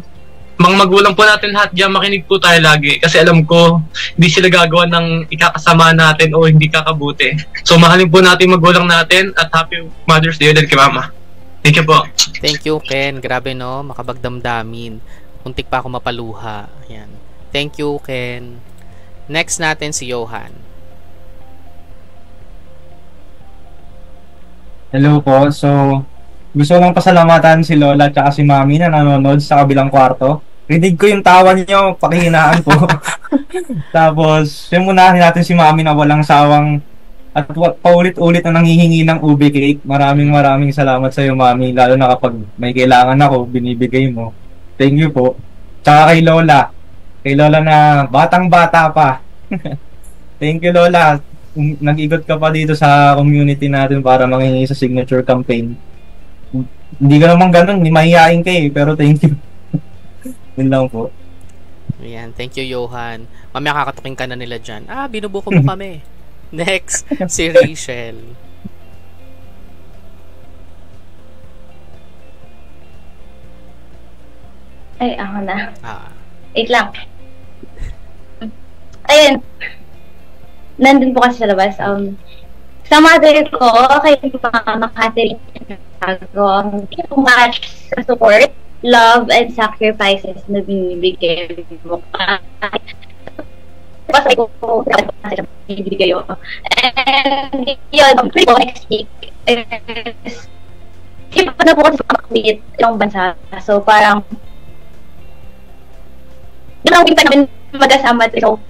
Speaker 9: mga magulang po natin lahat dyan, makinig po tayo lagi kasi alam ko hindi sila gagawa ng ikakasama natin o hindi kakabuti. So mahalin po natin magulang natin at happy Mother's Day ulit kay Mama. Thank you po.
Speaker 6: Thank you, Ken. Grabe no, makabagdamdamin. Muntik pa ako mapaluha. Ayan. Thank you, Ken. Next natin si Johan.
Speaker 11: Hello po. So, gusto lang pasalamatan si Lola at si Mami na nanonood sa kabilang kwarto. Rinig ko yung tawa niyo, pakihinaan po. Tapos, simunahin natin si Mami na walang sawang at paulit-ulit na nanghihingi ng ube cake. Maraming salamat sa iyo, Mami. Lalo na kapag may kailangan ako, binibigay mo. Thank you po. Tsaka kay Lola. Kay Lola na batang-bata pa. Thank you, Lola. Nag-igot ka pa dito sa community natin para manghingi sa signature campaign. Hindi ka naman ganun, mahihain ka eh, pero thank you. Yun lang po.
Speaker 6: Ayan, thank you, Johan. Mamaya kakatukin ka na nila dyan. Binubuko mo kami. Next, si Rachel.
Speaker 7: Ay, ako na.
Speaker 6: Ah.
Speaker 7: Wait lang. Ayun. Nandun po kasi sa labas. Sa mother ko, kay Mama Catherine, too much support, love, and sacrifices na binibigay mo. Kasi ko, binibigay ko. And yun, next week, iba na po kasi makakwit yung bansa. So, parang, yun ang namin mag-asama. So,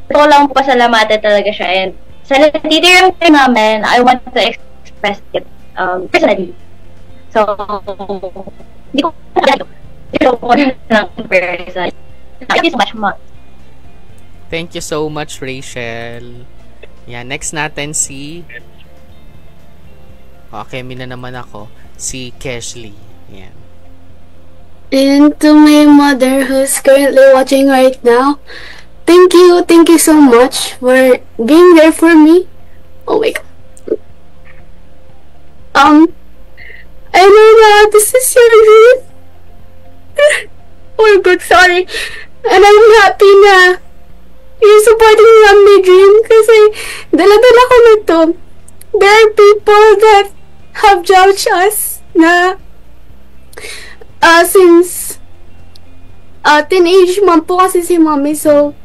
Speaker 7: ito lang po pasalamatan talaga siya. And sa natitirang time namin, I want to express it personally. So, hindi ko ng person. Thank you so much, Mom.
Speaker 6: Thank you so much, Rachel. Yan, next natin si... Okay, mina naman ako. Si Keshley. Yan.
Speaker 12: And to my mother who's currently watching right now, thank you so much for being there for me. Oh my god. I know that this is your dream. Oh my god, sorry. And I'm happy na you're supporting me on my dream kasi dala-dala ko na to. There are people that have judged us na since teenage mom po kasi si mommy, so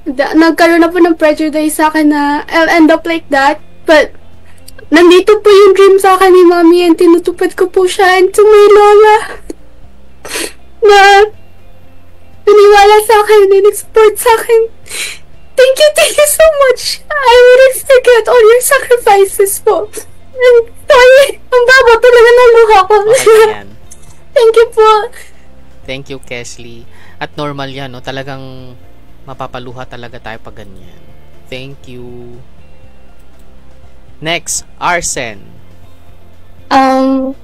Speaker 12: nagkaroon na po ng pressure dahil sa akin na I'll end up like that. But nandito po yung dream sa akin ni mommy and tinutupad ko po siya. And to my lola na naniwala sa akin and nag-support sa akin, thank you so much. I wouldn't forget all your sacrifices po. And sorry, ang baba talaga ng luha ko.
Speaker 6: Okay,
Speaker 12: Thank you po.
Speaker 6: Thank you, Keshley. At normal yan, no? Talagang mapapaluha talaga tayo pag ganyan. Thank you. Next, Arsen.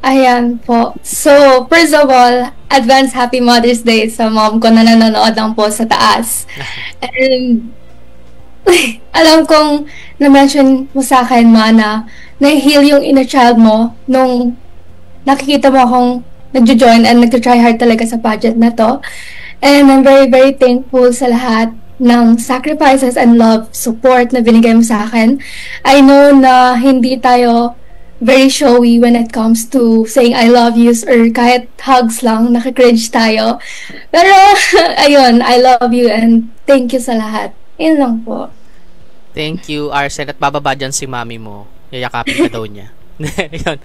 Speaker 10: Ayan po. So, first of all, advance Happy Mother's Day sa mom ko na nanonood lang po sa taas. And, alam kong na-mention mo sa akin, Ma, na na-heal yung inner child mo nung nakikita mo akong nagjo-join and nagto-try hard talaga sa pageant na to. And I'm very, very thankful sa lahat ng sacrifices and love, support na binigay mo sa akin. I know na hindi tayo very showy when it comes to saying I love yous or kahit hugs lang, nakikringe tayo. Pero, ayun, I love you and thank you sa lahat. Yun lang po.
Speaker 6: Thank you, Arsen. At bababa dyan si mami mo. Yayakapin ka daw niya. Yun.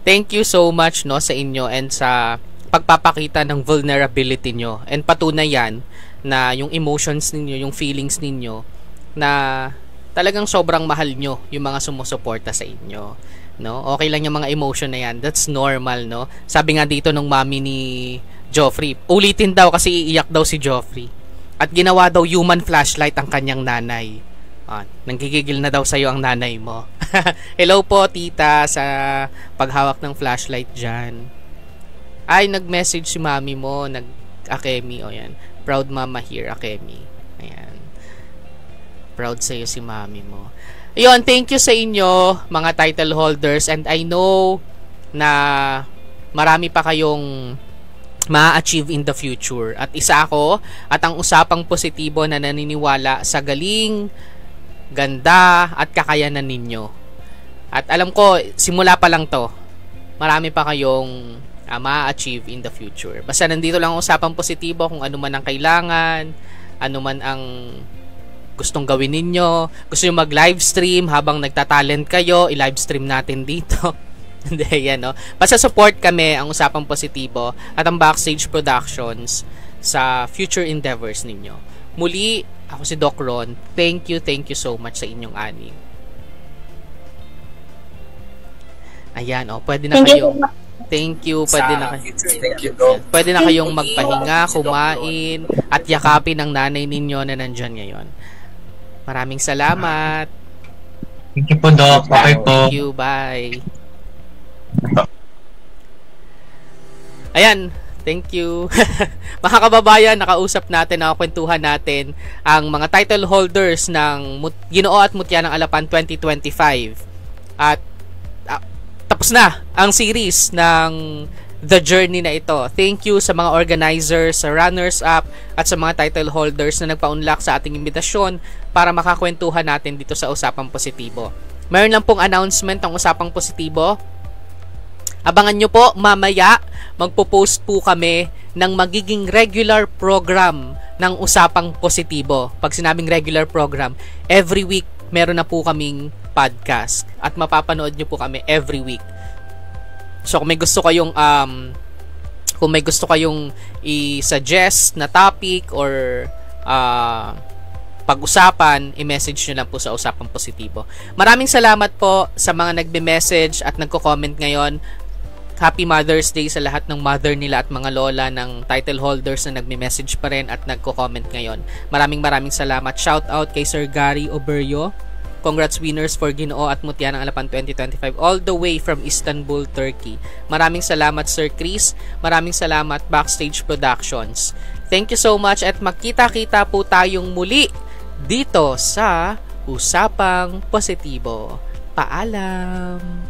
Speaker 6: Thank you so much, no, sa inyo and sa pagpapakita ng vulnerability nyo. And patunay yan na yung emotions ninyo, yung feelings ninyo, na talagang sobrang mahal nyo yung mga sumusuporta sa inyo. No? Okay lang yung mga emotion na yan. That's normal, no? Sabi nga dito ng mami ni Joffrey, ulitin daw kasi iiyak daw si Joffrey. At ginawa daw human flashlight ang kanyang nanay. Nanggigigil na daw sa'yo ang nanay mo. Hello po, tita, sa paghawak ng flashlight dyan. Ay, nag-message si mami mo, Akemi, o yan. Proud mama here, Akemi. Ayan. Proud sa'yo si mami mo. Ayun, thank you sa inyo, mga title holders. And I know na marami pa kayong ma-achieve in the future. At isa ako, at ang usapang positibo na naniniwala sa galing, ganda, at kakayanan ninyo. At alam ko, simula pa lang to, marami pa kayong ma-achieve in the future. Basta nandito lang ang usapang positibo, kung ano man ang kailangan, ano man ang gustong gawin ninyo, gusto nyo mag-livestream habang nagtatalent kayo, i-livestream natin dito. Hindi, yan, no? Basta support kami, ang usapang positibo, at ang Backstage Productions sa future endeavors ninyo. Muli, ako si Doc Ron. Thank you so much sa inyong anim. Ayan, pwede na kayong thank you, pwede na pwede na kayong magpahinga, kumain, at yakapin ang nanay ninyo na nandyan ngayon. Maraming salamat.
Speaker 9: Thank you po, Doc. Okay po.
Speaker 6: Thank you, bye. Ayan, Thank you. Mga kababayan, nakausap natin, nakakwentuhan natin ang mga title holders ng Ginoo at Mutya ng Alapan 2025. At tapos na ang series ng The Journey na ito. Thank you sa mga organizers, sa runners-up, at sa mga title holders na nagpaunlak sa ating imbitasyon para makakwentuhan natin dito sa Usapang Positibo. Mayroon lang pong announcement ng Usapang Positibo. Abangan nyo po, mamaya magpo-post po kami ng magiging regular program ng Usapang Positibo. Pag sinabing regular program, every week meron na po kaming podcast at mapapanood nyo po kami every week. So kung may gusto kayong i-suggest na topic or pag-usapan, i-message nyo lang po sa Usapang Positibo. Maraming salamat po sa mga nagbe-message at nagko-comment ngayon. Happy Mother's Day sa lahat ng mother nila at mga lola ng title holders na nagme-message pa rin at nagko-comment ngayon. Maraming salamat. Shout out kay Sir Gary Oberyo. Congrats winners for Ginoo at Mutya ng Alapan 2025 all the way from Istanbul, Turkey. Maraming salamat Sir Chris. Maraming salamat Backstage Productions. Thank you so much at magkita-kita po tayong muli dito sa Usapang Positibo. Paalam!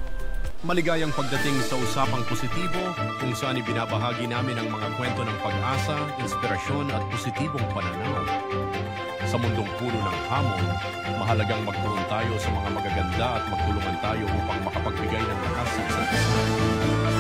Speaker 1: Maligayang pagdating sa Usapang Positibo, kung saan ibinabahagi namin ang mga kwento ng pag-asa, inspirasyon at positibong pananaw. Sa mundong puno ng hamon, mahalagang magtuon tayo sa mga magaganda at magtulungan tayo upang makapagbigay ng lakas sa isa't isa.